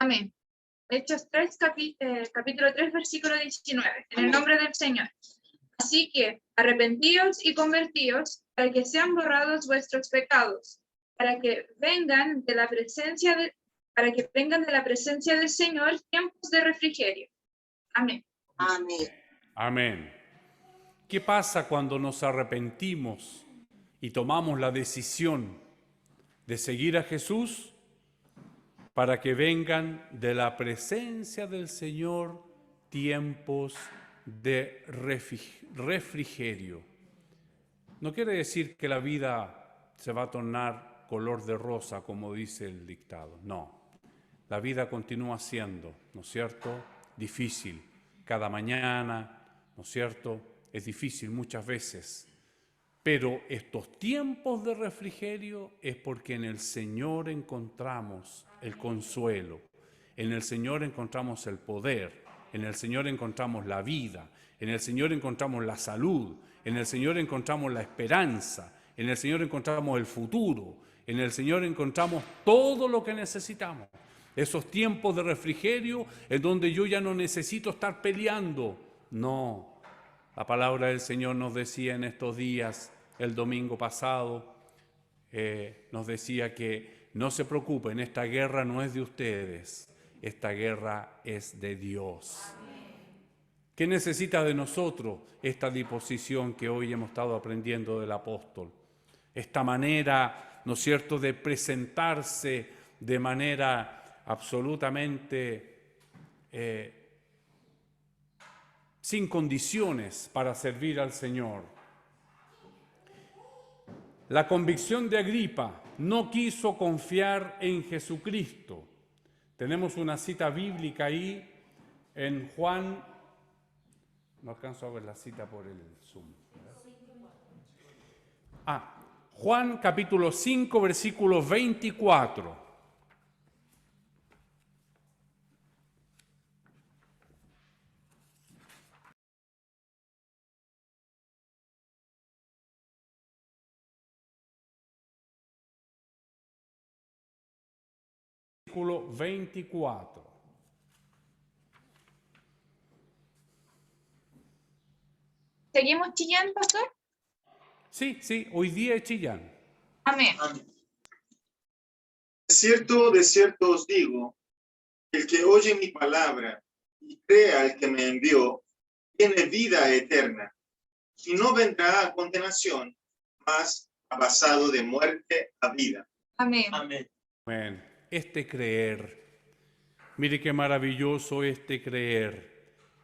Amén. Hechos 3, capítulo 3, versículo 19. En el nombre del Señor. Así que arrepentíos y convertíos para que sean borrados vuestros pecados, para que vengan de la presencia del Señor tiempos de refrigerio. Amén. Amén. Amén. ¿Qué pasa cuando nos arrepentimos y tomamos la decisión de seguir a Jesús? Para que vengan de la presencia del Señor tiempos de refrigerio. No quiere decir que la vida se va a tornar color de rosa, como dice el dictado. No, la vida continúa siendo, ¿no es cierto?, difícil. Cada mañana, ¿no es cierto?, es difícil muchas veces. Pero estos tiempos de refrigerio es porque en el Señor encontramos el consuelo, en el Señor encontramos el poder, en el Señor encontramos la vida, en el Señor encontramos la salud, en el Señor encontramos la esperanza, en el Señor encontramos el futuro, en el Señor encontramos todo lo que necesitamos. Esos tiempos de refrigerio en donde yo ya no necesito estar peleando. No. La palabra del Señor nos decía en estos días, el domingo pasado, nos decía que no se preocupen, esta guerra no es de ustedes, esta guerra es de Dios. ¿Qué necesita de nosotros esta disposición que hoy hemos estado aprendiendo del apóstol? Esta manera, ¿no es cierto?, de presentarse de manera absolutamente sin condiciones para servir al Señor. La convicción de Agripa: no quiso confiar en Jesucristo. Tenemos una cita bíblica ahí en Juan, no alcanzo a ver la cita por el Zoom. Juan capítulo 5, versículo 24. Versículo 24. ¿Seguimos chillando, pastor? Sí, hoy día es Chillán. Amén. De cierto os digo, el que oye mi palabra y crea al que me envió, tiene vida eterna y no vendrá a condenación, mas ha pasado de muerte a vida. Amén. Amén. Amén. Creer. Mire qué maravilloso creer.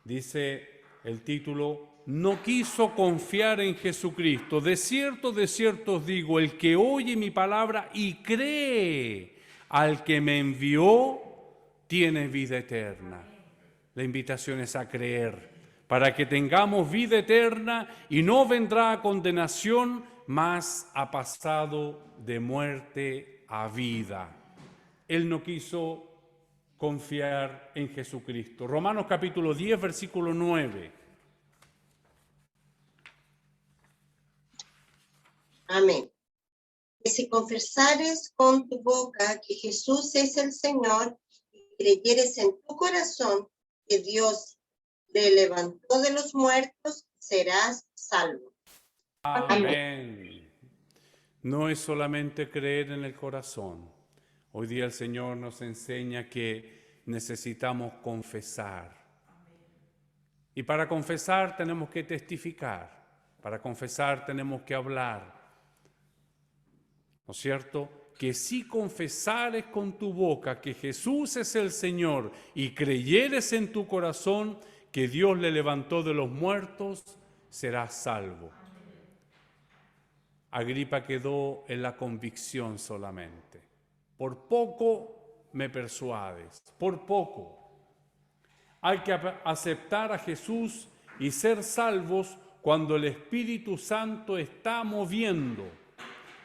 Dice el título, no quiso confiar en Jesucristo. De cierto os digo, el que oye mi palabra y cree al que me envió, tiene vida eterna. La invitación es a creer, para que tengamos vida eterna y no vendrá a condenación, mas ha pasado de muerte a vida. Él no quiso confiar en Jesucristo. Romanos capítulo 10, versículo 9. Amén. Que si confesares con tu boca que Jesús es el Señor y creyeres en tu corazón que Dios le levantó de los muertos, serás salvo. Amén. No es solamente creer en el corazón. Hoy día el Señor nos enseña que necesitamos confesar. Y para confesar tenemos que testificar. Para confesar tenemos que hablar. ¿No es cierto? Que si confesares con tu boca que Jesús es el Señor y creyeres en tu corazón que Dios le levantó de los muertos, serás salvo. Agripa quedó en la convicción solamente. Por poco me persuades, por poco. Hay que aceptar a Jesús y ser salvos cuando el Espíritu Santo está moviendo.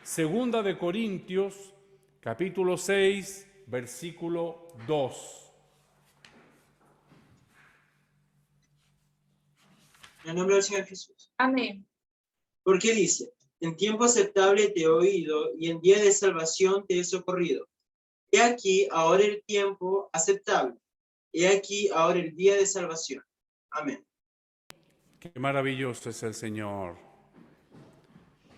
Segunda de Corintios, capítulo 6, versículo 2. En el nombre del Señor Jesús. Amén. Porque dice, en tiempo aceptable te he oído y en día de salvación te he socorrido. He aquí ahora el tiempo aceptable. He aquí ahora el día de salvación. Amén. Qué maravilloso es el Señor.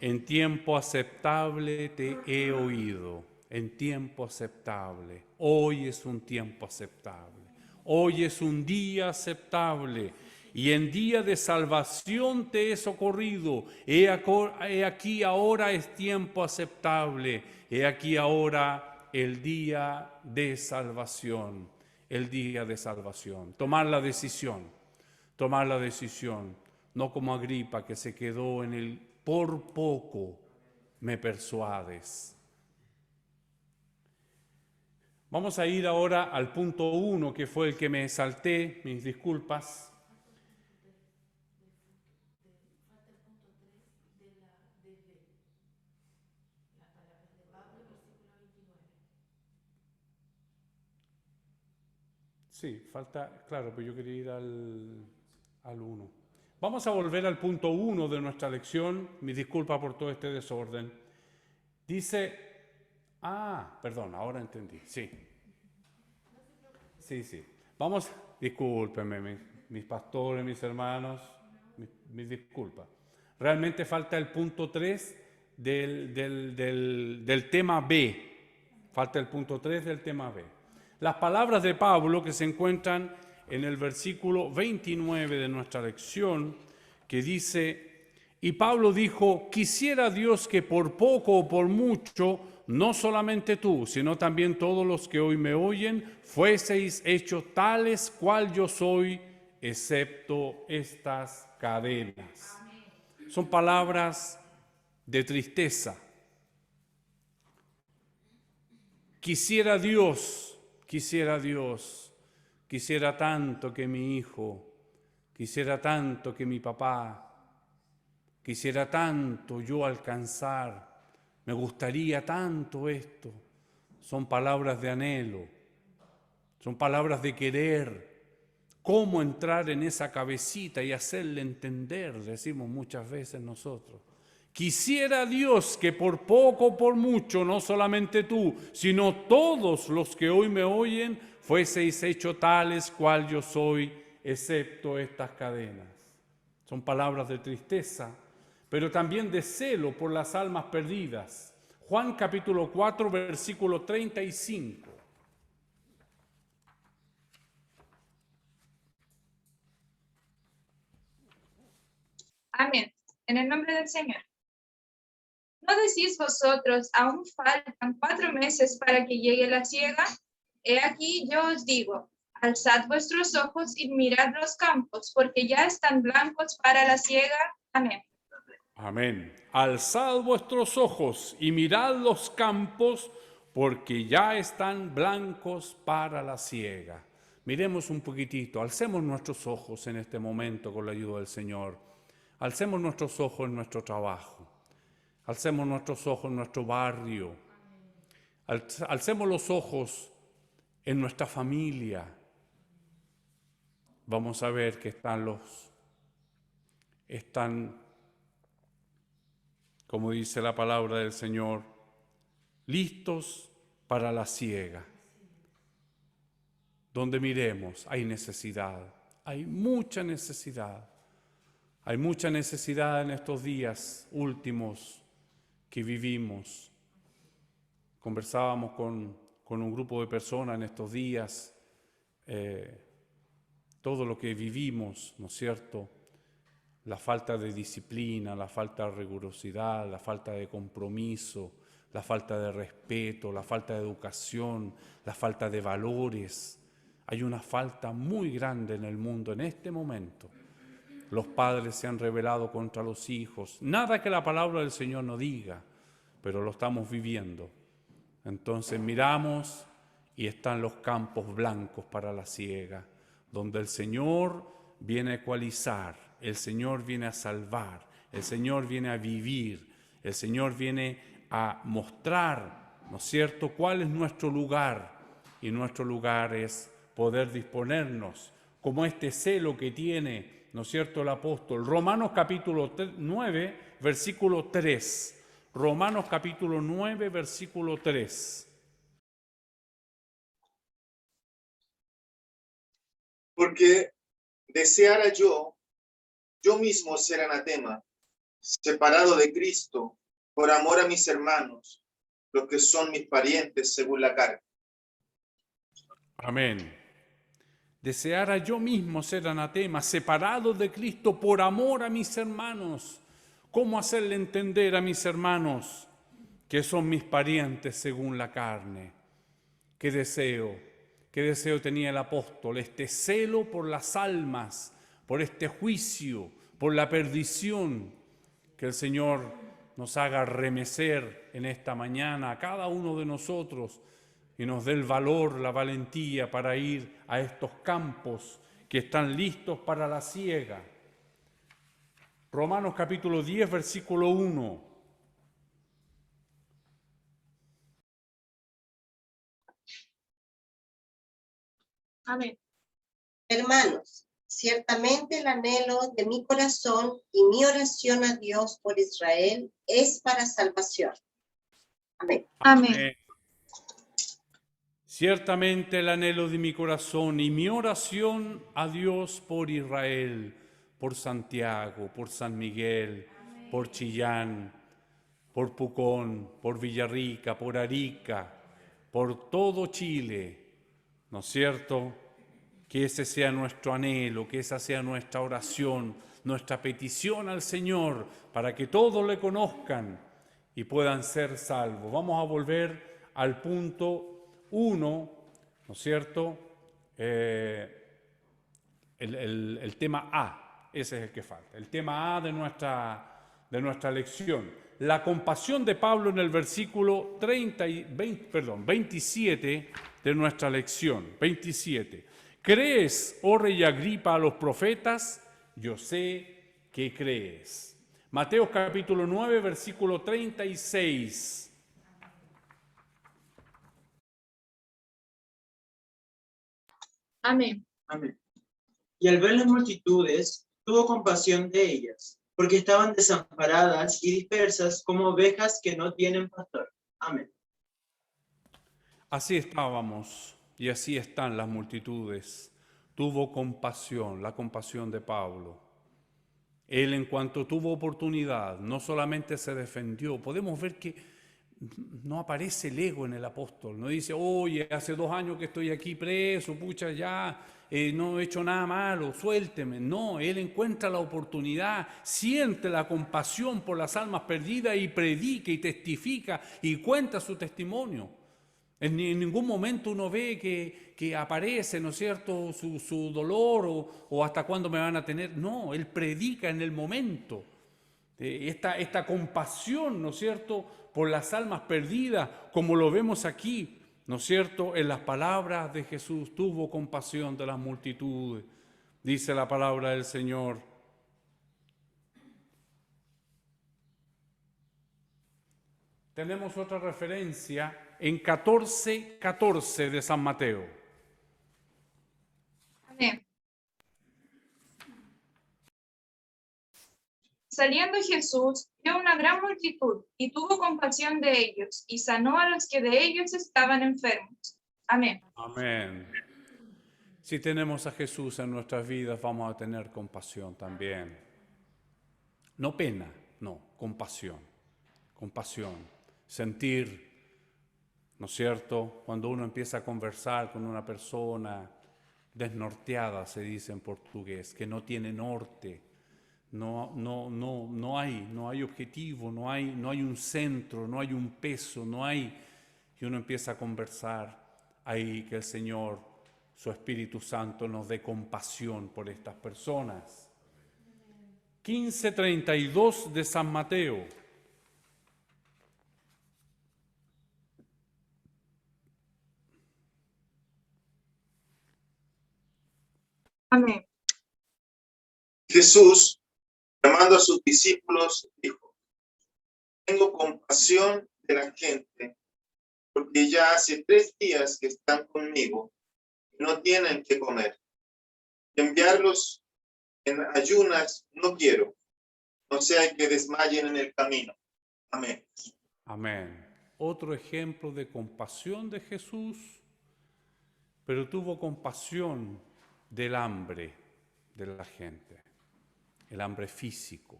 En tiempo aceptable te he oído. En tiempo aceptable. Hoy es un tiempo aceptable. Hoy es un día aceptable. Y en día de salvación te he socorrido. He aquí ahora es tiempo aceptable. He aquí ahora el día de salvación. El día de salvación. Tomar la decisión. Tomar la decisión. No como Agripa que se quedó en el por poco me persuades. Vamos a ir ahora al punto 1, que fue el que me salté, mis disculpas. Sí, falta, claro, pero yo quería ir al 1. Vamos a volver al punto 1 de nuestra lección. Mi disculpa por todo este desorden. Dice, perdón, ahora entendí, sí. Sí. Vamos, discúlpenme, mis pastores, mis hermanos, mis disculpas. Realmente falta el punto 3 del tema B. Falta el punto 3 del tema B. Las palabras de Pablo que se encuentran en el versículo 29 de nuestra lección, que dice, y Pablo dijo, quisiera Dios que por poco o por mucho, no solamente tú, sino también todos los que hoy me oyen, fueseis hechos tales cual yo soy, excepto estas cadenas. Son palabras de tristeza. Quisiera tanto que mi hijo, quisiera tanto que mi papá, quisiera tanto yo alcanzar, me gustaría tanto esto. Son palabras de anhelo, son palabras de querer. ¿Cómo entrar en esa cabecita y hacerle entender? Decimos muchas veces nosotros. Quisiera Dios que por poco o por mucho, no solamente tú, sino todos los que hoy me oyen, fueseis hechos tales cual yo soy, excepto estas cadenas. Son palabras de tristeza, pero también de celo por las almas perdidas. Juan capítulo 4, versículo 35. Amén. En el nombre del Señor. ¿No decís vosotros, aún faltan 4 meses para que llegue la siega? He aquí yo os digo, alzad vuestros ojos y mirad los campos, porque ya están blancos para la siega. Amén. Amén. Alzad vuestros ojos y mirad los campos, porque ya están blancos para la siega. Miremos un poquitito, alcemos nuestros ojos en este momento con la ayuda del Señor. Alcemos nuestros ojos en nuestro trabajo. Alcemos nuestros ojos en nuestro barrio. Alcemos los ojos en nuestra familia. Vamos a ver que están, como dice la palabra del Señor, listos para la siega. Donde miremos hay necesidad, hay mucha necesidad. Hay mucha necesidad en estos días últimos que vivimos. Conversábamos con un grupo de personas en estos días, todo lo que vivimos, ¿no es cierto? La falta de disciplina, la falta de rigurosidad, la falta de compromiso, la falta de respeto, la falta de educación, la falta de valores. Hay una falta muy grande en el mundo en este momento. Los padres se han rebelado contra los hijos. Nada que la palabra del Señor no diga, pero lo estamos viviendo. Entonces miramos y están los campos blancos para la siega, donde el Señor viene a ecualizar, el Señor viene a salvar, el Señor viene a vivir, el Señor viene a mostrar, ¿no es cierto?, cuál es nuestro lugar. Y nuestro lugar es poder disponernos, como este celo que tiene, ¿no es cierto?, el apóstol. Romanos capítulo 9, versículo 3. Romanos capítulo 9, versículo 3. Porque deseara yo mismo ser anatema, separado de Cristo, por amor a mis hermanos, los que son mis parientes según la carne. Amén. Deseara yo mismo ser anatema, separado de Cristo por amor a mis hermanos. ¿Cómo hacerle entender a mis hermanos que son mis parientes según la carne? ¿Qué deseo tenía el apóstol? Este celo por las almas, por este juicio, por la perdición. Que el Señor nos haga remecer en esta mañana a cada uno de nosotros y nos dé el valor, la valentía para ir a estos campos que están listos para la siega. Romanos capítulo 10, versículo 1. Amén. Hermanos, ciertamente el anhelo de mi corazón y mi oración a Dios por Israel es para salvación. Amén. Amén. Ciertamente el anhelo de mi corazón y mi oración a Dios por Israel, por Santiago, por San Miguel, por Chillán, por Pucón, por Villarrica, por Arica, por todo Chile, ¿no es cierto? Que ese sea nuestro anhelo, que esa sea nuestra oración, nuestra petición al Señor, para que todos le conozcan y puedan ser salvos. Vamos a volver al punto 1, ¿no es cierto? El tema A, ese es el que falta. El tema A de nuestra lección. La compasión de Pablo en el versículo 27 de nuestra lección. 27. ¿Crees, oh rey Agripa, a los profetas? Yo sé que crees. Mateo capítulo 9, versículo 36. Amén. Amén. Y al ver las multitudes, tuvo compasión de ellas, porque estaban desamparadas y dispersas como ovejas que no tienen pastor. Amén. Así estábamos y así están las multitudes. Tuvo compasión, la compasión de Pablo. Él, en cuanto tuvo oportunidad, no solamente se defendió. Podemos ver que no aparece el ego en el apóstol. No dice, oye, hace 2 años que estoy aquí preso, pucha, ya no he hecho nada malo, suélteme. No, él encuentra la oportunidad, siente la compasión por las almas perdidas y predica y testifica y cuenta su testimonio. En ningún momento uno ve que aparece, ¿no es cierto?, su dolor o hasta cuándo me van a tener. No, él predica en el momento. Esta compasión, ¿no es cierto?, por las almas perdidas, como lo vemos aquí, ¿no es cierto?, en las palabras de Jesús, tuvo compasión de las multitudes, dice la palabra del Señor. Tenemos otra referencia en 14:14 de San Mateo. Amén. Saliendo Jesús, vio una gran multitud y tuvo compasión de ellos y sanó a los que de ellos estaban enfermos. Amén. Amén. Si tenemos a Jesús en nuestras vidas, vamos a tener compasión también. No pena, no, compasión. Compasión. Sentir, ¿no es cierto?, cuando uno empieza a conversar con una persona desnorteada, se dice en portugués, que no tiene norte, no hay objetivo, no hay un centro, no hay un peso, y uno empieza a conversar, ahí que el Señor, su Espíritu Santo, nos dé compasión por estas personas. 15:32 de San Mateo. Amén. Jesús, llamando a sus discípulos, dijo: tengo compasión de la gente, porque ya hace 3 días que están conmigo y no tienen que comer. Enviarlos en ayunas no quiero, no sea que desmayen en el camino. Amén. Amén. Otro ejemplo de compasión de Jesús, pero tuvo compasión del hambre de la gente, el hambre físico.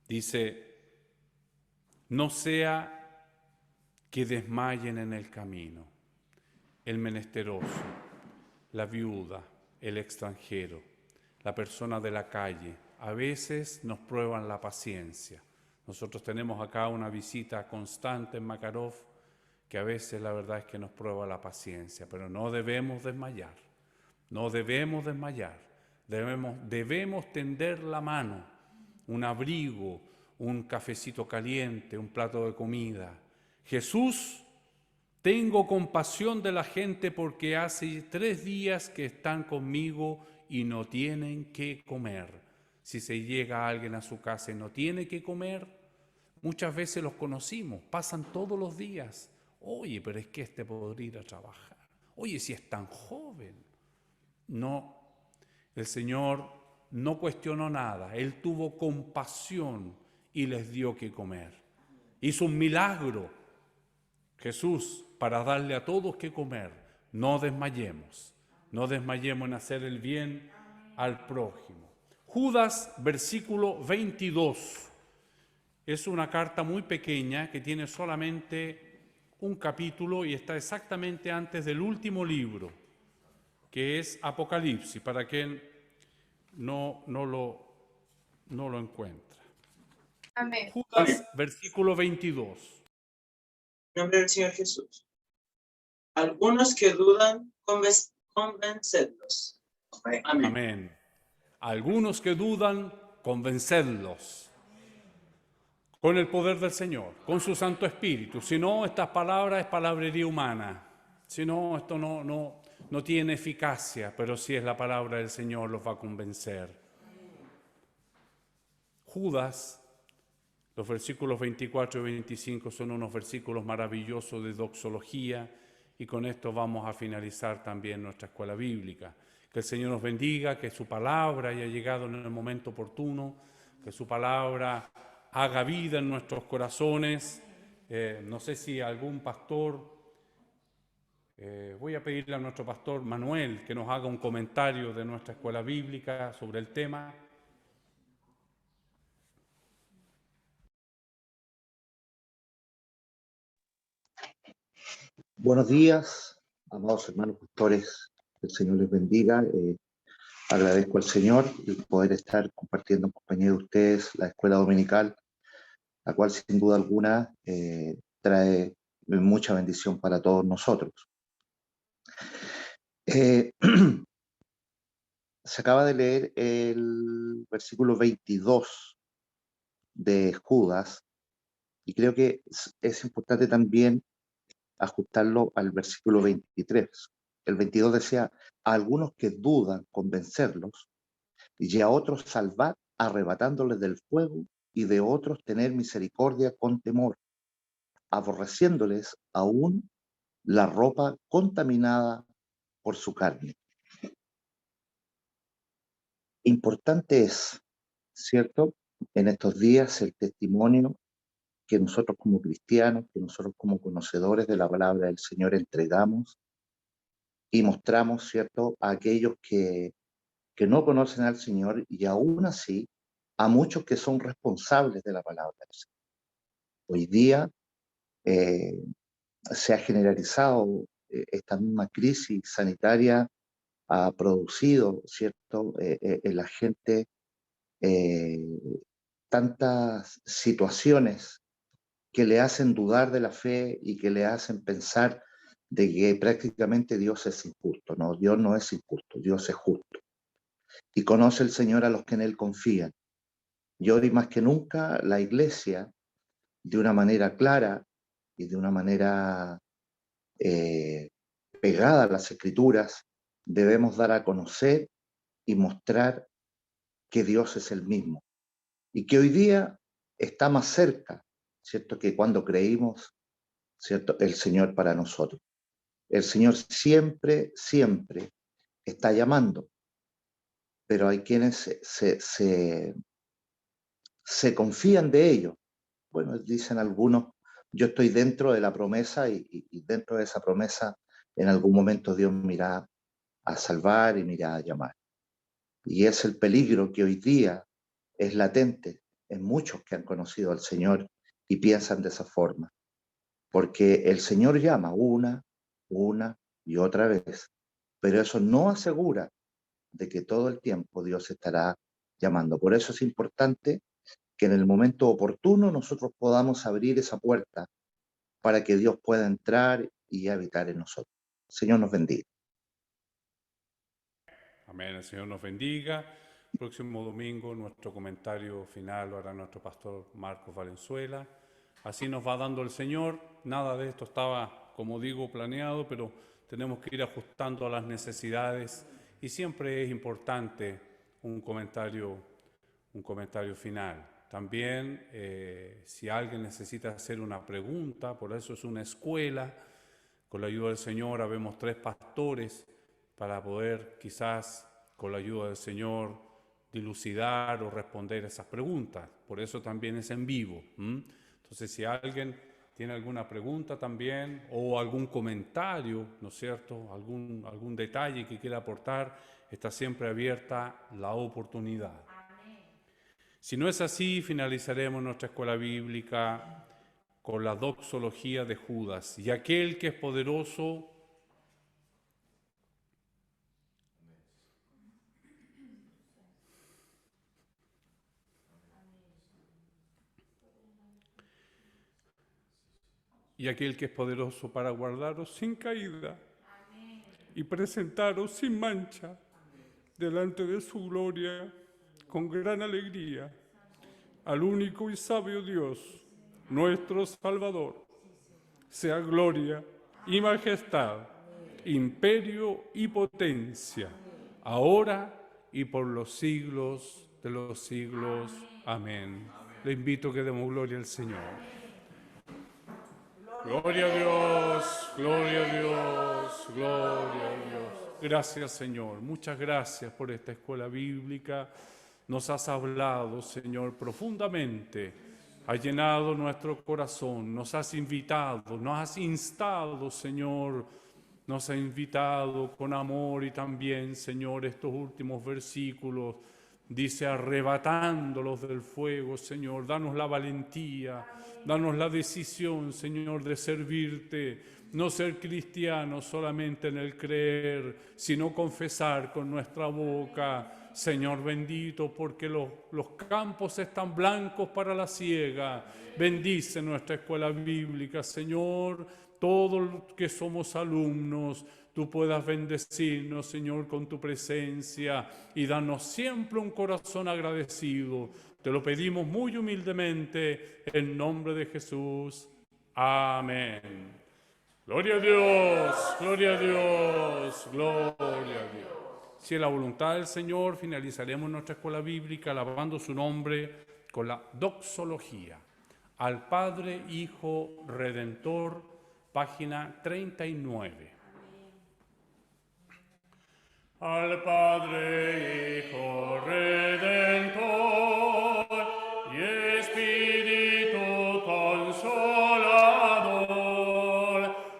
Dice, no sea que desmayen en el camino, el menesteroso, la viuda, el extranjero, la persona de la calle. A veces nos prueban la paciencia. Nosotros tenemos acá una visita constante en Makarov, que a veces la verdad es que nos prueba la paciencia, pero no debemos desmayar, no debemos desmayar, debemos tender la mano, un abrigo, un cafecito caliente, un plato de comida. Jesús, tengo compasión de la gente porque hace 3 días que están conmigo y no tienen que comer. Si se llega alguien a su casa y no tiene que comer, muchas veces los conocimos, pasan todos los días. Oye, pero es que este podría ir a trabajar. Oye, si es tan joven. No, el Señor no cuestionó nada. Él tuvo compasión y les dio que comer. Hizo un milagro, Jesús, para darle a todos que comer. No desmayemos en hacer el bien al prójimo. Judas, versículo 22. Es una carta muy pequeña que tiene solamente un capítulo y está exactamente antes del último libro, que es Apocalipsis, para quien no lo encuentra. Amén. Judas, versículo 22. En nombre del Señor Jesús. Algunos que dudan, convencedlos. Amén. Amén. Algunos que dudan, convencedlos. Con el poder del Señor, con su Santo Espíritu. Si no, estas palabras es palabrería humana. Si no, esto no tiene eficacia, pero si es la palabra del Señor, los va a convencer. Judas, los versículos 24 y 25 son unos versículos maravillosos de doxología, y con esto vamos a finalizar también nuestra escuela bíblica. Que el Señor nos bendiga, que su palabra haya llegado en el momento oportuno, que su palabra haga vida en nuestros corazones. No sé si algún pastor, voy a pedirle a nuestro pastor Manuel que nos haga un comentario de nuestra escuela bíblica sobre el tema. Buenos días, amados hermanos pastores. el Señor les bendiga. Agradezco al Señor el poder estar compartiendo en compañía de ustedes la escuela dominical, la cual sin duda alguna trae mucha bendición para todos nosotros. Se acaba de leer el versículo 22 de Judas, y creo que es importante también ajustarlo al versículo 23. El 22 decía: a algunos que dudan convencerlos, y a otros salvar arrebatándoles del fuego, y de otros tener misericordia con temor, aborreciéndoles aún la ropa contaminada por su carne. Importante es, ¿cierto?, en estos días el testimonio que nosotros como cristianos, que nosotros como conocedores de la palabra del Señor entregamos y mostramos, ¿cierto?, a aquellos que no conocen al Señor, y aún así a muchos que son responsables de la palabra del Señor. Hoy día se ha generalizado esta misma crisis sanitaria, ha producido, ¿cierto?, en la gente tantas situaciones que le hacen dudar de la fe y que le hacen pensar de que prácticamente Dios es injusto. No, Dios no es injusto, Dios es justo. Y conoce el Señor a los que en Él confían. Y hoy más que nunca la Iglesia, de una manera clara y de una manera pegada a las Escrituras, debemos dar a conocer y mostrar que Dios es el mismo. Y que hoy día está más cerca, ¿cierto?, que cuando creímos, ¿cierto?, el Señor para nosotros. El Señor siempre, siempre está llamando, pero hay quienes se confían de ello. Bueno, dicen algunos: yo estoy dentro de la promesa, y dentro de esa promesa en algún momento Dios me irá a salvar y me irá a llamar. Y es el peligro que hoy día es latente en muchos que han conocido al Señor y piensan de esa forma. Porque el Señor llama una y otra vez, pero eso no asegura de que todo el tiempo Dios estará llamando. Por eso es importante que en el momento oportuno nosotros podamos abrir esa puerta para que Dios pueda entrar y habitar en nosotros. El Señor nos bendiga. Amén, el Señor nos bendiga. Próximo domingo nuestro comentario final lo hará nuestro pastor Marcos Valenzuela. Así nos va dando el Señor. Nada de esto estaba, como digo, planeado, pero tenemos que ir ajustando a las necesidades, y siempre es importante un comentario final. También, si alguien necesita hacer una pregunta, por eso es una escuela, con la ayuda del Señor habemos 3 pastores para poder quizás con la ayuda del Señor dilucidar o responder esas preguntas. Por eso también es en vivo. Entonces, si alguien tiene alguna pregunta también o algún comentario, ¿no es cierto?, algún detalle que quiera aportar, está siempre abierta la oportunidad. Si no es así, finalizaremos nuestra escuela bíblica con la doxología de Judas. Y aquel que es poderoso para guardaros sin caída y presentaros sin mancha delante de su gloria con gran alegría, al único y sabio Dios, nuestro Salvador, sea gloria y majestad, imperio y potencia, ahora y por los siglos de los siglos. Amén. Le invito a que demos gloria al Señor. Gloria a Dios, gloria a Dios, gloria a Dios. Gracias, Señor. Muchas gracias por esta escuela bíblica. Nos has hablado, Señor, profundamente. Has llenado nuestro corazón, nos has invitado, nos has instado, Señor. Nos ha invitado con amor, y también, Señor, estos últimos versículos dice, arrebatándolos del fuego, Señor. Danos la valentía, danos la decisión, Señor, de servirte, no ser cristianos solamente en el creer, sino confesar con nuestra boca, Señor bendito, porque los campos están blancos para la siega. Bendice nuestra escuela bíblica, Señor, todos los que somos alumnos, tú puedas bendecirnos, Señor, con tu presencia y danos siempre un corazón agradecido. Te lo pedimos muy humildemente en nombre de Jesús. Amén. Gloria a Dios, gloria a Dios, gloria a Dios. Si es la voluntad del Señor, finalizaremos nuestra escuela bíblica alabando su nombre con la doxología. Al Padre, Hijo, Redentor, página 39. Al Padre, Hijo, Redentor y Espíritu Consolador,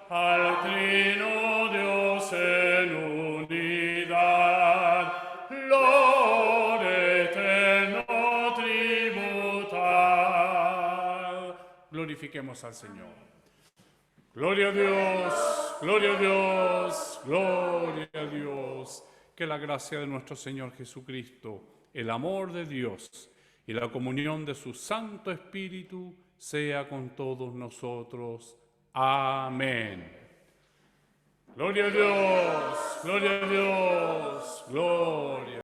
al Trino Dios en unidad, gloria eterno tributad. Glorifiquemos al Señor. Gloria a Dios, gloria a Dios, gloria a Dios. Que la gracia de nuestro Señor Jesucristo, el amor de Dios y la comunión de su Santo Espíritu sea con todos nosotros. Amén. Gloria a Dios, gloria a Dios, gloria.